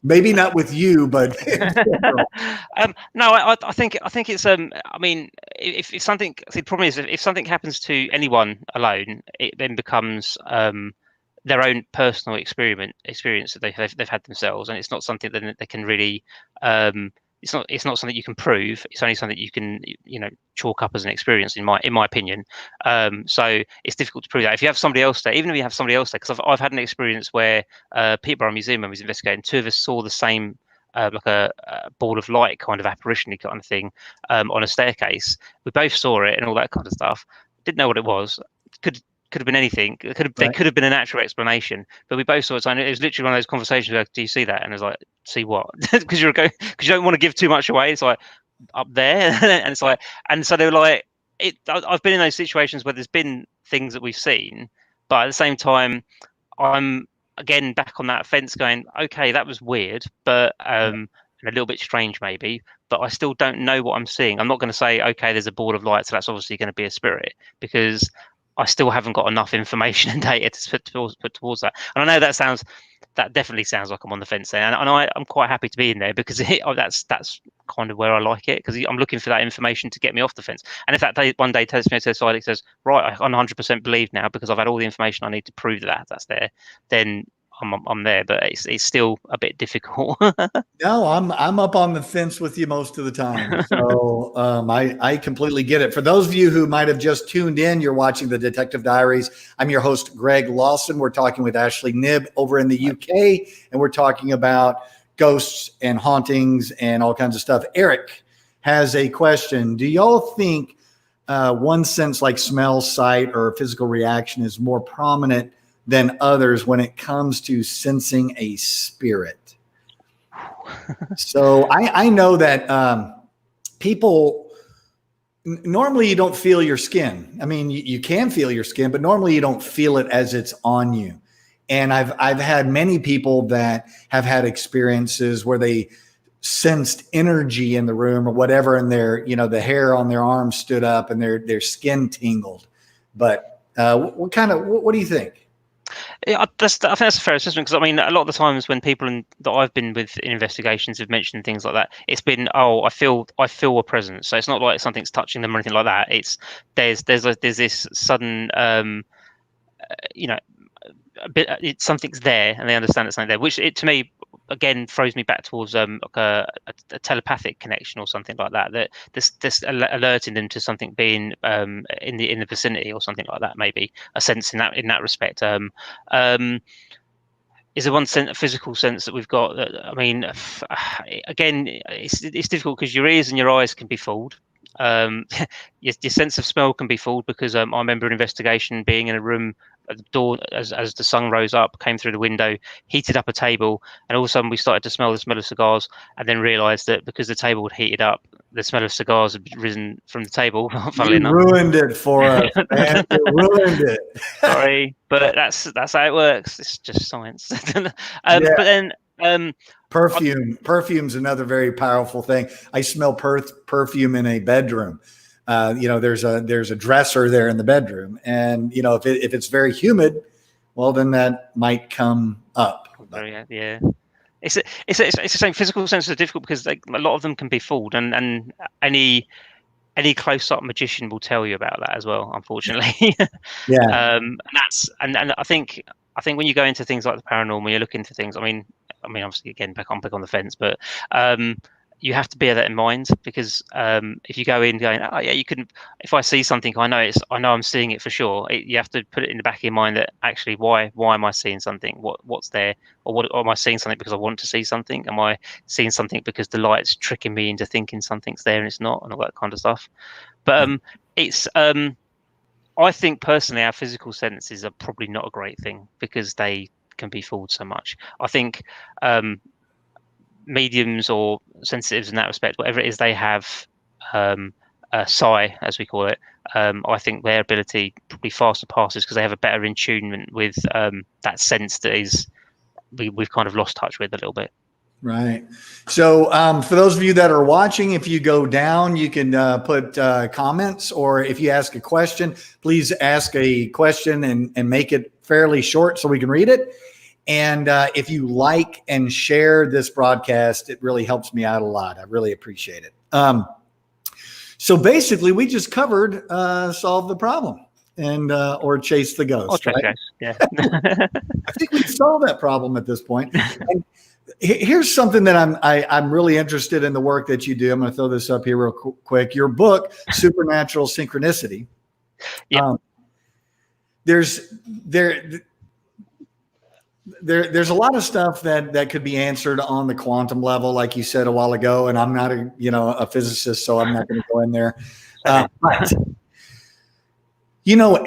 [SPEAKER 1] maybe not with you, but
[SPEAKER 2] no, I think it's I mean, if something, the problem is if something happens to anyone alone, it then becomes their own personal experience that they've had themselves, and it's not something that they can really it's not something you can prove. It's only something you can chalk up as an experience, in my opinion. So it's difficult to prove that. If you have somebody else there, even if you have somebody else there, because I've had an experience where Peterborough Museum, when I was investigating, two of us saw the same like a ball of light kind of apparition kind of thing on a staircase. We both saw it and all that kind of stuff. Didn't know what it was. Could have been anything. There could have been a natural explanation, but we both saw it. So it was literally one of those conversations like, do you see that? And I was like, see what? Because you don't want to give too much away. It's like up there, and it's like, and so they were like, I've been in those situations where there's been things that we've seen, but at the same time, I'm again back on that fence, going, okay, that was weird, but and a little bit strange maybe, but I still don't know what I'm seeing. I'm not going to say, okay, there's a ball of light, so that's obviously going to be a spirit, because I still haven't got enough information and data to put towards that. And I know that definitely sounds like I'm on the fence there, and I'm quite happy to be in there, because that's kind of where I like it, because I'm looking for that information to get me off the fence. And if that day one day takes me to the side, it says, right, I 100% believe now, because I've had all the information I need to prove that's there, then I'm there. But it's still a bit difficult.
[SPEAKER 1] No, I'm up on the fence with you most of the time. So I completely get it. For those of you who might have just tuned in, you're watching the Detective Diaries. I'm your host, Greg Lawson. We're talking with Ashley Knibb over in the UK, and we're talking about ghosts and hauntings and all kinds of stuff. Eric has a question. Do y'all think one sense like smell, sight, or physical reaction is more prominent than others when it comes to sensing a spirit? So I know that people, normally you don't feel your skin. I mean, you can feel your skin, but normally you don't feel it as it's on you. And I've had many people that have had experiences where they sensed energy in the room or whatever, and their, the hair on their arms stood up and their skin tingled. But what do you think?
[SPEAKER 2] Yeah, I think that's a fair assessment, because I mean, a lot of the times when people that I've been with in investigations have mentioned things like that, it's been, oh, I feel a presence. So it's not like something's touching them or anything like that. It's there's this sudden you know something's there, and they understand it's something there, which to me again throws me back towards like a telepathic connection or something like that. That this alerting them to something being in the vicinity or something like that. Maybe a sense in that respect. Is there one physical sense that we've got? That, I mean, again, it's difficult because your ears and your eyes can be fooled. Your sense of smell can be fooled, because I remember an investigation being in a room at the door as the sun rose up, came through the window, heated up a table, and all of a sudden we started to smell the smell of cigars, and then realised that because the table had heated up, the smell of cigars had risen from the table. Funnily enough,
[SPEAKER 1] ruined it for us, man. You ruined it.
[SPEAKER 2] Sorry, but that's how it works. It's just science. But then
[SPEAKER 1] perfume's another very powerful thing. I smell perfume in a bedroom. There's a dresser there in the bedroom, and if it's very humid, well, then that might come up.
[SPEAKER 2] Yeah. It's the same. Physical senses are difficult because a lot of them can be fooled, and any close-up magician will tell you about that as well, unfortunately.
[SPEAKER 1] Yeah.
[SPEAKER 2] And I think when you go into things like the paranormal, you're looking for things. I mean, obviously, again, back on the fence, but you have to bear that in mind, because if you go in going, oh yeah, you can. If I see something, I know I'm seeing it for sure. You have to put it in the back of your mind that actually, why am I seeing something? What's there, or am I seeing something because I want to see something? Am I seeing something because the light's tricking me into thinking something's there and it's not, and all that kind of stuff. But it's I think personally, our physical senses are probably not a great thing because they can be fooled so much. I think mediums or sensitives in that respect, whatever it is they have, psi as we call it, I think their ability probably far surpasses, because they have a better attunement with that sense that is we've kind of lost touch with a little bit.
[SPEAKER 1] Right. So for those of you that are watching, if you go down, you can put comments, or if you ask a question, please ask a question and make it fairly short so we can read it. And if you like and share this broadcast, it really helps me out a lot. I really appreciate it. So basically, we just covered solve the problem and or chase the ghost. Right?
[SPEAKER 2] Yeah.
[SPEAKER 1] I think we've solved that problem at this point. And here's something that I'm really interested in the work that you do. I'm going to throw this up here real quick. Your book, Supernatural Synchronicity.
[SPEAKER 2] Yeah.
[SPEAKER 1] There's a lot of stuff that could be answered on the quantum level, like you said a while ago, and I'm not a physicist, so I'm not going to go in there. But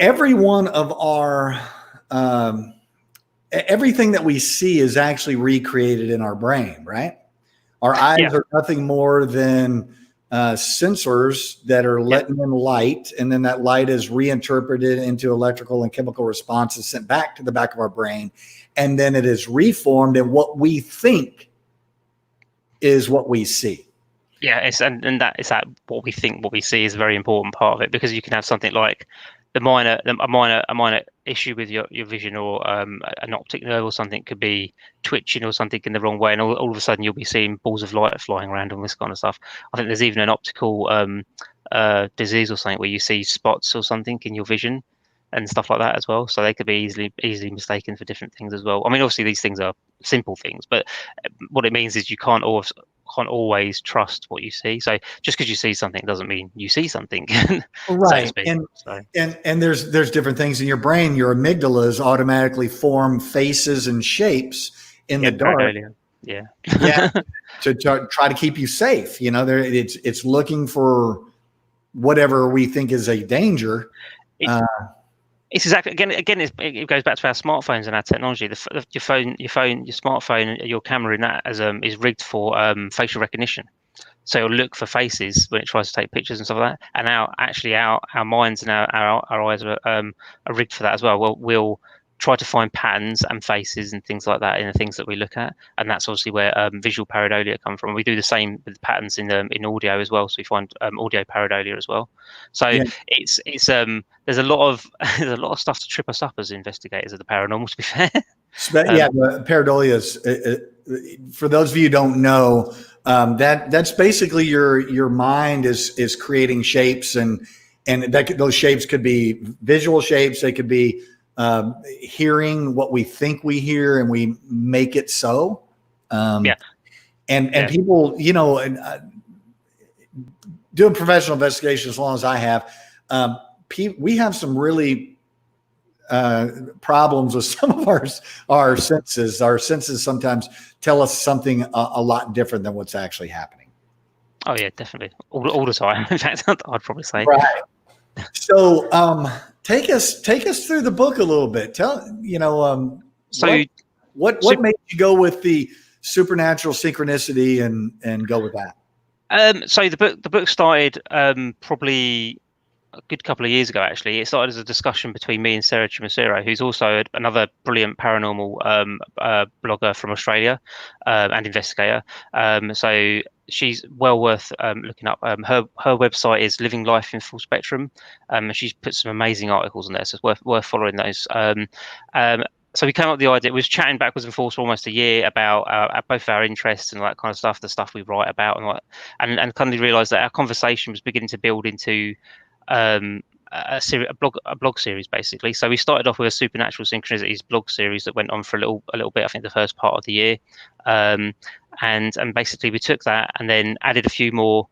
[SPEAKER 1] every one of our everything that we see is actually recreated in our brain, right? Our eyes are nothing more than sensors that are letting in light, and then that light is reinterpreted into electrical and chemical responses sent back to the back of our brain, and then it is reformed, and what we think is what we see.
[SPEAKER 2] Yeah, that what we think, what we see is a very important part of it, because you can have something like a minor issue with your vision, or an optic nerve or something could be twitching or something in the wrong way, and all of a sudden you'll be seeing balls of light flying around and this kind of stuff. I think there's even an optical disease or something where you see spots or something in your vision and stuff like that as well. So they could be easily mistaken for different things as well. I mean, obviously these things are simple things, but what it means is you can't always trust what you see. So just because you see something doesn't mean you see something.
[SPEAKER 1] Right.
[SPEAKER 2] So
[SPEAKER 1] and there's different things in your brain. Your amygdalas automatically form faces and shapes in the dark.
[SPEAKER 2] Yeah.
[SPEAKER 1] To try to keep you safe. It's looking for whatever we think is a danger.
[SPEAKER 2] It's exactly it goes back to our smartphones and our technology. Your smartphone, your camera in that is rigged for facial recognition. So it'll look for faces when it tries to take pictures and stuff like that. And our minds and our eyes are rigged for that as well. We'll try to find patterns and faces and things like that in the things that we look at, and that's obviously where visual pareidolia come from. We do the same with patterns in audio as well, so we find audio pareidolia as well. So
[SPEAKER 1] Yeah.
[SPEAKER 2] it's there's a lot of there's a lot of stuff to trip us up as investigators of the paranormal, to be fair.
[SPEAKER 1] Yeah, the pareidolia is, for those of you who don't know, that's basically your mind is creating shapes, and those shapes could be visual shapes. They could be hearing what we think we hear, and we make it so. And people, doing professional investigation as long as I have, we have some really problems with some of our senses. Our senses sometimes tell us something a lot different than what's actually happening.
[SPEAKER 2] Oh yeah, definitely, all the time. In fact, I'd probably say.
[SPEAKER 1] Right. So, take us through the book a little bit. What made you go with the supernatural synchronicity and go with that?
[SPEAKER 2] So the book started probably a good couple of years ago. Actually, it started as a discussion between me and Sarah Chimasero, who's also another brilliant paranormal blogger from Australia and investigator. So she's well worth looking up. Her website is Living Life in Full Spectrum. She's put some amazing articles on there, so it's worth following those. So we came up with the idea. We was chatting backwards and forwards for almost a year about both our interests and that kind of stuff, the stuff we write about, and kind of realised that our conversation was beginning to build into a blog series, basically. So we started off with a Supernatural Synchronicities blog series that went on for a little bit. I think the first part of the year, and basically we took that and then added a few more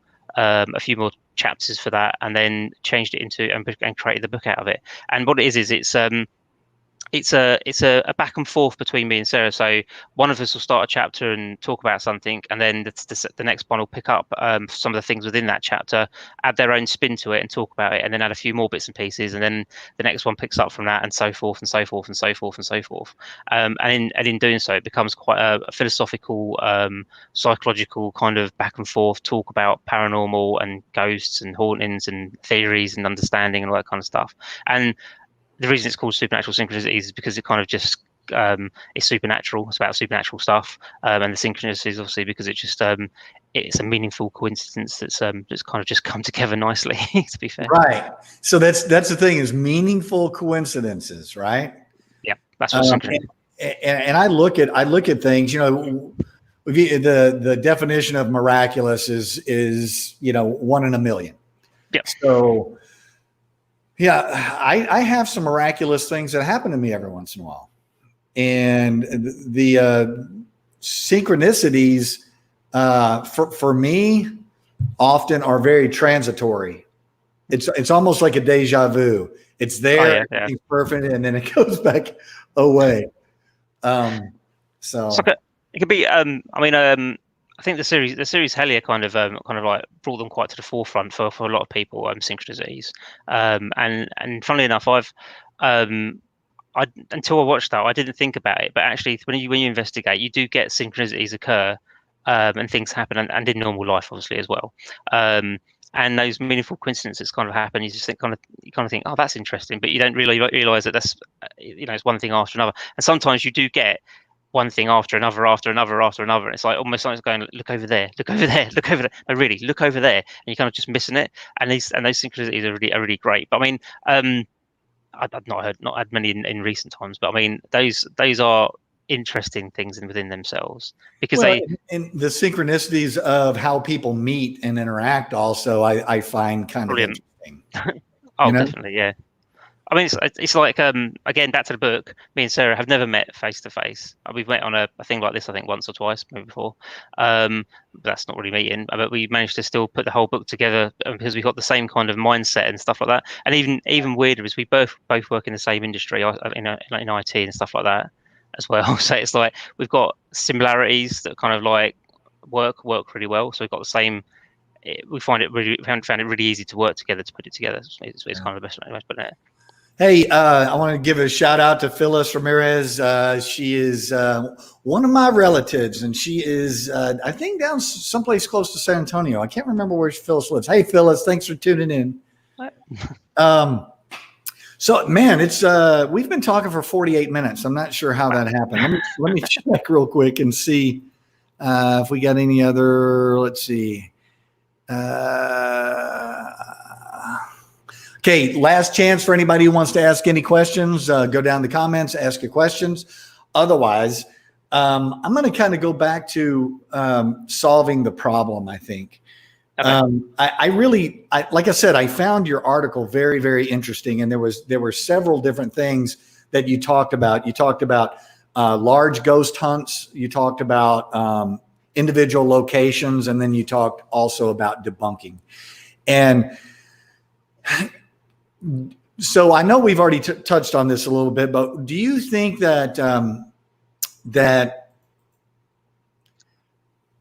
[SPEAKER 2] chapters for that, and then changed it into and created the book out of it. And what it is it's a back and forth between me and Sarah. So one of us will start a chapter and talk about something, and then the next one will pick up some of the things within that chapter, add their own spin to it, and talk about it, and then add a few more bits and pieces, and then the next one picks up from that, and so forth and so forth and so forth and so forth. And in doing so, it becomes quite a philosophical, psychological kind of back and forth talk about paranormal and ghosts and hauntings and theories and understanding and all that kind of stuff. And the reason it's called Supernatural Synchronicities is because it kind of just it's supernatural. It's about supernatural stuff, and the synchronicities obviously because it just it's a meaningful coincidence that's kind of just come together nicely. To be fair,
[SPEAKER 1] right? So that's the thing, is meaningful coincidences, right?
[SPEAKER 2] Yeah, that's what synchronicity.
[SPEAKER 1] And I look at things. The definition of miraculous is 1 in a million.
[SPEAKER 2] Yeah.
[SPEAKER 1] So. Yeah, I have some miraculous things that happen to me every once in a while. And the synchronicities for me often are very transitory. It's almost like a deja vu. It's there, it's perfect, and then it goes back away. So
[SPEAKER 2] it could be. I think the series Hellier kind of like brought them quite to the forefront for a lot of people. Synchronicities, and funnily enough, until I watched that, I didn't think about it. But actually, when you investigate, you do get synchronicities occur, and things happen, and in normal life, obviously as well. And those meaningful coincidences kind of happen. You just think oh, that's interesting, but you don't really realize that that's it's one thing after another. And sometimes you do get one thing after another, after another, after another. And it's like almost like it's going, look over there, look over there, look over there. No, really, look over there, and you're kind of just missing it. And those synchronicities are really great. But I mean, I've not had many in recent times, but I mean, those are interesting things within themselves because
[SPEAKER 1] and the synchronicities of how people meet and interact also I find kind
[SPEAKER 2] brilliant.
[SPEAKER 1] Of
[SPEAKER 2] interesting. Oh, definitely, yeah. I mean, it's like again back to the book. Me and Sarah have never met face to face. We've met on a thing like this, I think, once or twice, maybe before. But that's not really meeting. But we managed to still put the whole book together because we got the same kind of mindset and stuff like that. And even weirder is we both work in the same industry, in IT and stuff like that as well. So it's like we've got similarities that kind of like work really well. So we've got the same. We found it really easy to work together to put it together. It's kind of the best way to put it.
[SPEAKER 1] Hey, I want to give a shout out to Phyllis Ramirez. She is one of my relatives, and she is, I think, down someplace close to San Antonio. I can't remember where Phyllis lives. Hey, Phyllis, thanks for tuning in. So, man, it's we've been talking for 48 minutes. I'm not sure how that happened. Let me check real quick and see if we got any other. Let's see. Okay, last chance for anybody who wants to ask any questions. Go down the comments, ask your questions. Otherwise, I'm going to kind of go back to solving the problem, I think. Okay. Like I said, I found your article very, very interesting, and there were several different things that you talked about. You talked about large ghost hunts. You talked about individual locations, and then you talked also about debunking. And so I know we've already touched on this a little bit, but do you think that that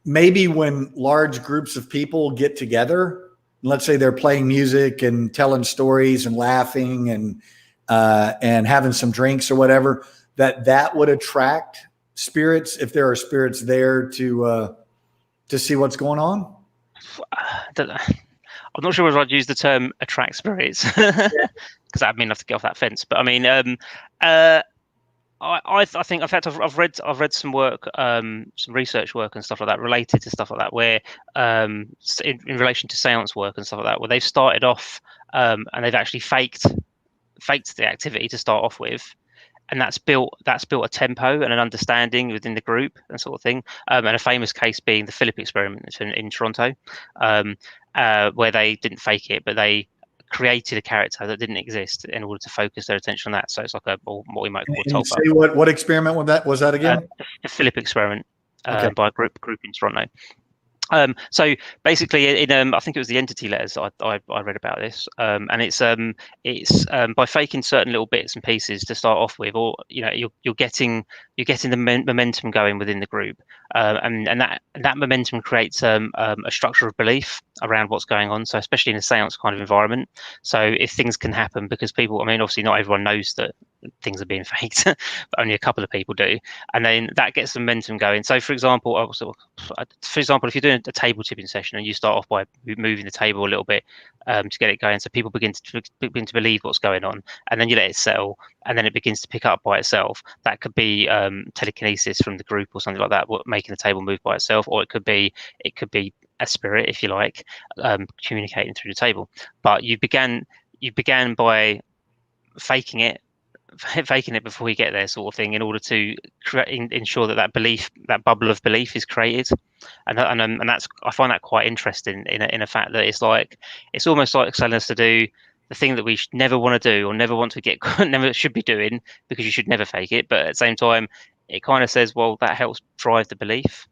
[SPEAKER 1] maybe when large groups of people get together, let's say they're playing music and telling stories and laughing and having some drinks or whatever, that would attract spirits if there are spirits there to see what's going on?
[SPEAKER 2] I'm not sure whether I'd use the term attract spirits because I mean, I have to get off that fence. But I mean, I think, in fact, I've read some work, some research work and stuff like that related to stuff like that, where in relation to seance work and stuff like that, where they've started off and they've actually faked the activity to start off with, and that's built a tempo and an understanding within the group and sort of thing. And a famous case being the Philip experiment in Toronto, where they didn't fake it, but they created a character that didn't exist in order to focus their attention on that. So it's like what we might call a
[SPEAKER 1] top. Say what experiment was that again?
[SPEAKER 2] The Philip experiment
[SPEAKER 1] Okay.
[SPEAKER 2] by a group in Toronto. So basically, in I think it was the Entity letters I read about this, and it's by faking certain little bits and pieces to start off with, or you're getting the momentum going within the group, and that momentum creates a structure of belief around what's going on. So especially in a seance kind of environment, so if things can happen, because people, I mean, obviously not everyone knows that things are being faked, but only a couple of people do, and then that gets the momentum going. So for example, if you're doing a table tipping session and you start off by moving the table a little bit to get it going, so people begin to believe what's going on, and then you let it settle, and then it begins to pick up by itself. That could be telekinesis from the group or something like that, making the table move by itself, or it could be a spirit, if you like, communicating through the table. But you began by faking it before you get there, sort of thing, in order to ensure that belief, that bubble of belief, is created. And that's, I find that quite interesting in a fact that it's almost like telling us to do the thing that we never want to do, or never want to never should be doing, because you should never fake it. But at the same time, it kind of says, well, that helps drive the belief.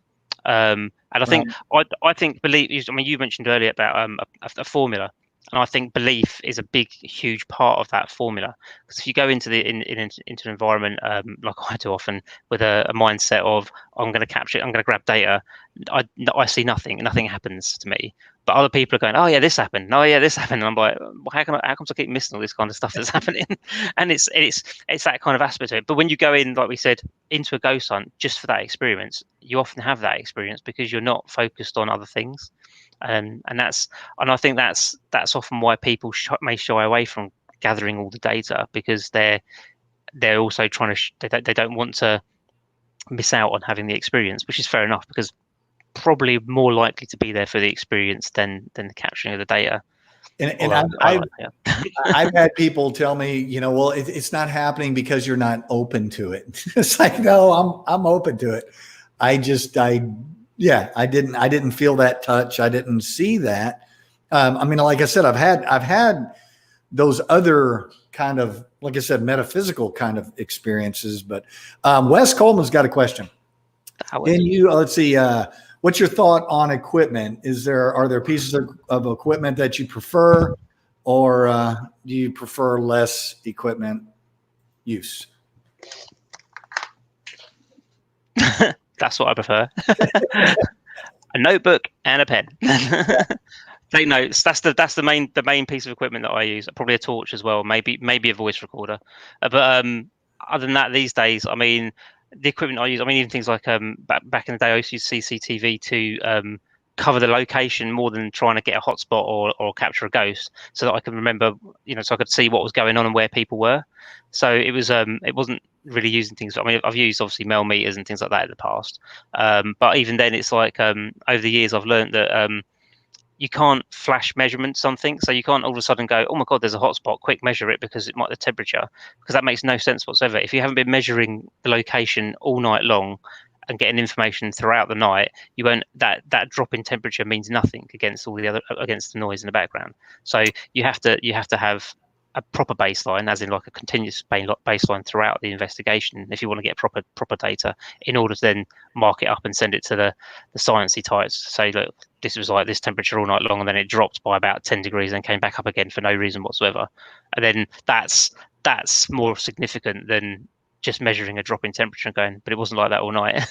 [SPEAKER 2] And I think I think belief. I mean, you mentioned earlier about a formula. And I think belief is a big, huge part of that formula. Because if you go into into an environment like I do often, with a mindset of I'm going to capture it, I'm going to grab data, I see nothing. Nothing happens to me. But other people are going, oh yeah, this happened. Oh yeah, this happened. And I'm like, well, how come I keep missing all this kind of stuff that's happening? And it's that kind of aspect of it. But when you go in, like we said, into a ghost hunt just for that experience, you often have that experience because you're not focused on other things. And I think that's often why people may shy away from gathering all the data, because they're also trying to they don't want to miss out on having the experience, which is fair enough, because probably more likely to be there for the experience than the capturing of the data.
[SPEAKER 1] And I've had people tell me, well, it's not happening because you're not open to it. It's like, no, I'm open to it. I didn't feel that touch. I didn't see that. I mean, like I said, I've had those other kind of, like I said, metaphysical kind of experiences. But Wes Coleman's got a question. Let's see. What's your thought on equipment? Are there pieces of equipment that you prefer, or do you prefer less equipment use?
[SPEAKER 2] That's what I prefer. A notebook and a pen. Take notes. That's the main piece of equipment that I use. Probably a torch as well. Maybe a voice recorder. But other than that, these days, I mean, the equipment I use. I mean, even things like back in the day, I used to use CCTV to cover the location more than trying to get a hotspot or capture a ghost, so that I could remember, so I could see what was going on and where people were. So it wasn't really using things. I mean, I've used obviously mail meters and things like that in the past, but even then, it's like over the years I've learned that you can't flash measurement something, so you can't all of a sudden go, oh my god, there's a hotspot, quick measure it because it might the temperature, because that makes no sense whatsoever. If you haven't been measuring the location all night long and getting information throughout the night, you won't. That drop in temperature means nothing against the noise in the background. So you have to have a proper baseline, as in like a continuous baseline throughout the investigation, if you want to get proper data, in order to then mark it up and send it to the sciencey types. Say, look, this was like this temperature all night long, and then it dropped by about 10 degrees and came back up again for no reason whatsoever. And then that's more significant than just measuring a drop in temperature and going, but it wasn't like that all night.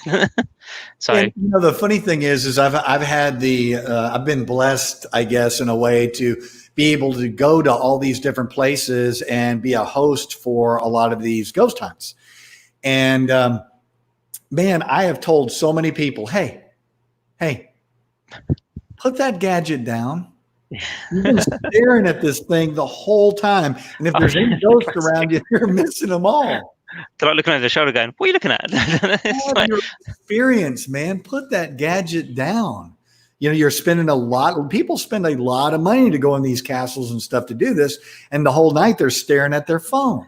[SPEAKER 2] So,
[SPEAKER 1] and, the funny thing is I've had I've been blessed, I guess, in a way, to be able to go to all these different places and be a host for a lot of these ghost hunts. And man, I have told so many people, hey, put that gadget down. You've been staring at this thing the whole time. And if there's any ghosts around you, you're missing them all.
[SPEAKER 2] They're like looking over the shoulder going, what are you looking at?
[SPEAKER 1] Have your experience, man. Put that gadget down. You're spending people spend a lot of money to go in these castles and stuff to do this. And the whole night they're staring at their phone.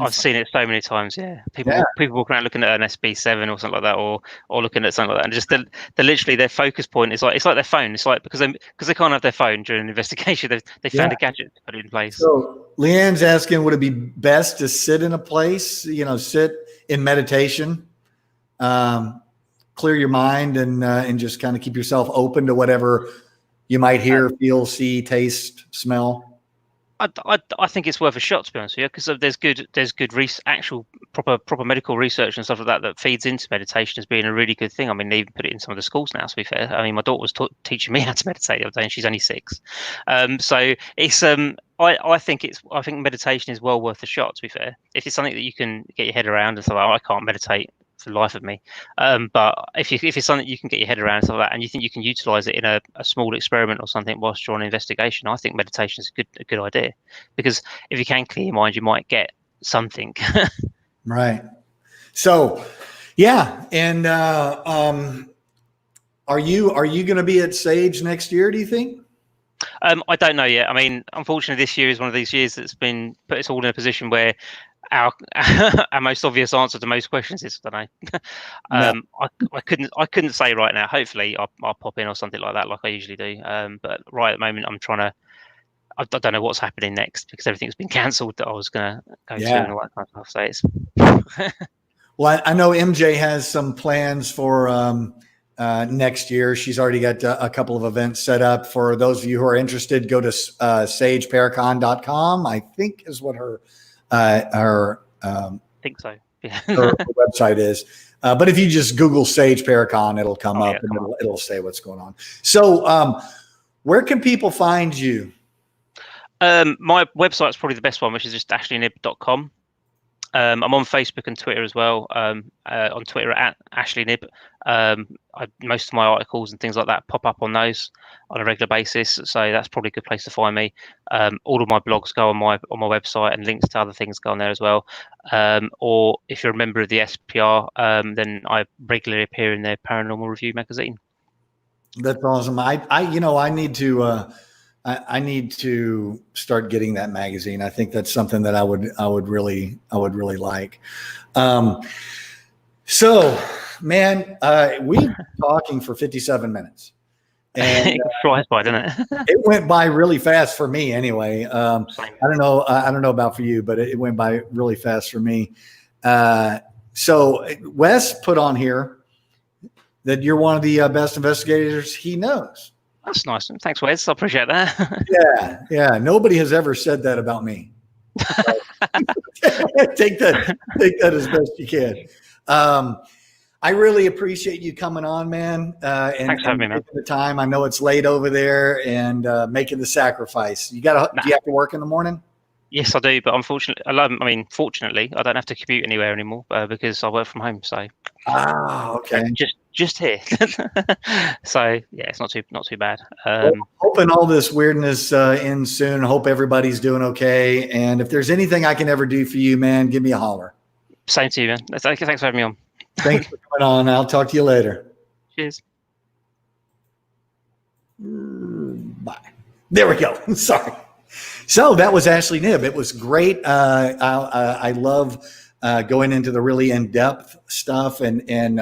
[SPEAKER 2] I've seen it so many times. Yeah, people walking around looking at an SB7 or something like that, or looking at something like that, and just the literally their focus point is like, it's like their phone. It's like because they can't have their phone during an investigation, they found a gadget to put it in place.
[SPEAKER 1] So Leanne's asking, would it be best to sit in a place, sit in meditation, clear your mind, and just kind of keep yourself open to whatever you might hear, feel, see, taste, smell?
[SPEAKER 2] I think it's worth a shot, to be honest with you, because there's good actual proper medical research and stuff like that feeds into meditation as being a really good thing. I mean, they even put it in some of the schools now, to be fair. I mean, my daughter was teaching me how to meditate the other day, and she's only 6. So it's I think meditation is well worth a shot, to be fair. If it's something that you can get your head around and say, I can't meditate for the life of me, but if it's something you can get your head around and stuff like that, and you think you can utilize it in a small experiment or something whilst you're on an investigation, I think meditation is a good idea, because if you can clear your mind, you might get something.
[SPEAKER 1] Right. So yeah. And are you going to be at Sage next year, do you think?
[SPEAKER 2] I don't know yet. I mean, unfortunately, this year is one of these years that's been put us all in a position where our most obvious answer to most questions is, I don't know. I couldn't say right now. Hopefully, I'll pop in or something like that, like I usually do. But right at the moment, I'm trying to. I don't know what's happening next, because everything's been cancelled that I was going to go to and all that kind of stuff. So it's.
[SPEAKER 1] Well, I know MJ has some plans for next year. She's already got a couple of events set up. For those of you who are interested, go to sageparacon.com, I think is what her
[SPEAKER 2] think so. Yeah.
[SPEAKER 1] her website is. But if you just Google Sage Paracon, it'll come up and it'll say what's going on. So where can people find you?
[SPEAKER 2] My website's probably the best one, which is just ashleyknibb.com. I'm on Facebook and Twitter as well. On Twitter at Ashley Knibb. Most of my articles and things like that pop up on those on a regular basis, so that's probably a good place to find me. All of my blogs go on my website, and links to other things go on there as well. Or if you're a member of the SPR, then I regularly appear in their Paranormal Review magazine. That's
[SPEAKER 1] awesome. I need to start getting that magazine. I think that's something that I would really like. So, man, we've been talking for 57 minutes. And
[SPEAKER 2] it flies by, doesn't it?
[SPEAKER 1] It went by really fast for me, anyway. I don't know about for you, but it went by really fast for me. So Wes put on here that you're one of the best investigators he knows.
[SPEAKER 2] That's nice. Thanks, Wes. I appreciate that.
[SPEAKER 1] Yeah. Nobody has ever said that about me. Take that as best you can. I really appreciate you coming on, man. And
[SPEAKER 2] thanks for having me, man.
[SPEAKER 1] The time. I know it's late over there, and making the sacrifice. Do you have to work in the morning?
[SPEAKER 2] Yes, I do. But fortunately, I don't have to commute anywhere anymore because I work from home. So,
[SPEAKER 1] okay.
[SPEAKER 2] just here. So yeah, it's not too bad.
[SPEAKER 1] Hoping all this weirdness ends soon. Hope everybody's doing okay. And if there's anything I can ever do for you, man, give me a holler.
[SPEAKER 2] Same to you, man. Thanks for having me on.
[SPEAKER 1] Thanks for coming on. I'll talk to you later.
[SPEAKER 2] Cheers.
[SPEAKER 1] Bye. There we go. Sorry. So that was Ashley Knibb. It was great. I love going into the really in-depth stuff and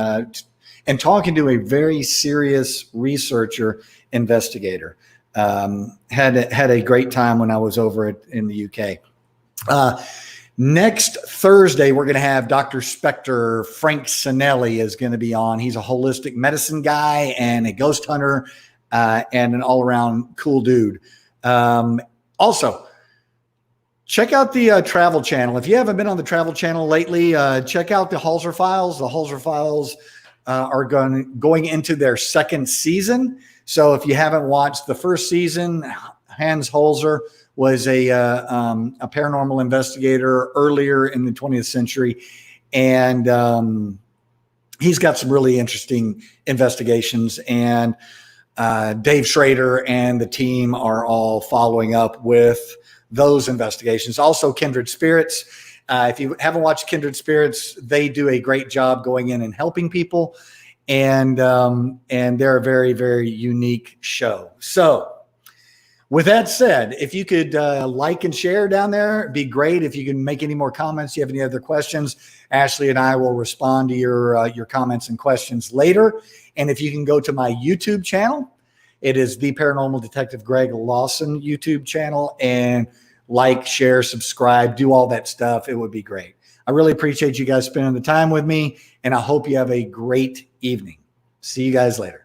[SPEAKER 1] talking to a very serious researcher investigator. Had a great time when I was over in the UK. Next Thursday, we're going to have Dr. Spectre. Frank Sinelli is going to be on. He's a holistic medicine guy and a ghost hunter and an all-around cool dude. Also, check out the Travel Channel. If you haven't been on the Travel Channel lately, check out the Halser Files. The Halser Files are going into their second season. So if you haven't watched the first season, Hans Holzer was a paranormal investigator earlier in the 20th century. And he's got some really interesting investigations. And Dave Schrader and the team are all following up with those investigations. Also, Kindred Spirits. If you haven't watched Kindred Spirits, they do a great job going in and helping people. And they're a very, very unique show. So with that said, if you could like and share down there, it'd be great. If you can make any more comments, you have any other questions, Ashley and I will respond to your comments and questions later. And if you can go to my YouTube channel, it is the Paranormal Detective Greg Lawson YouTube channel, and like, share, subscribe, do all that stuff. It would be great. I really appreciate you guys spending the time with me, and I hope you have a great evening. See you guys later.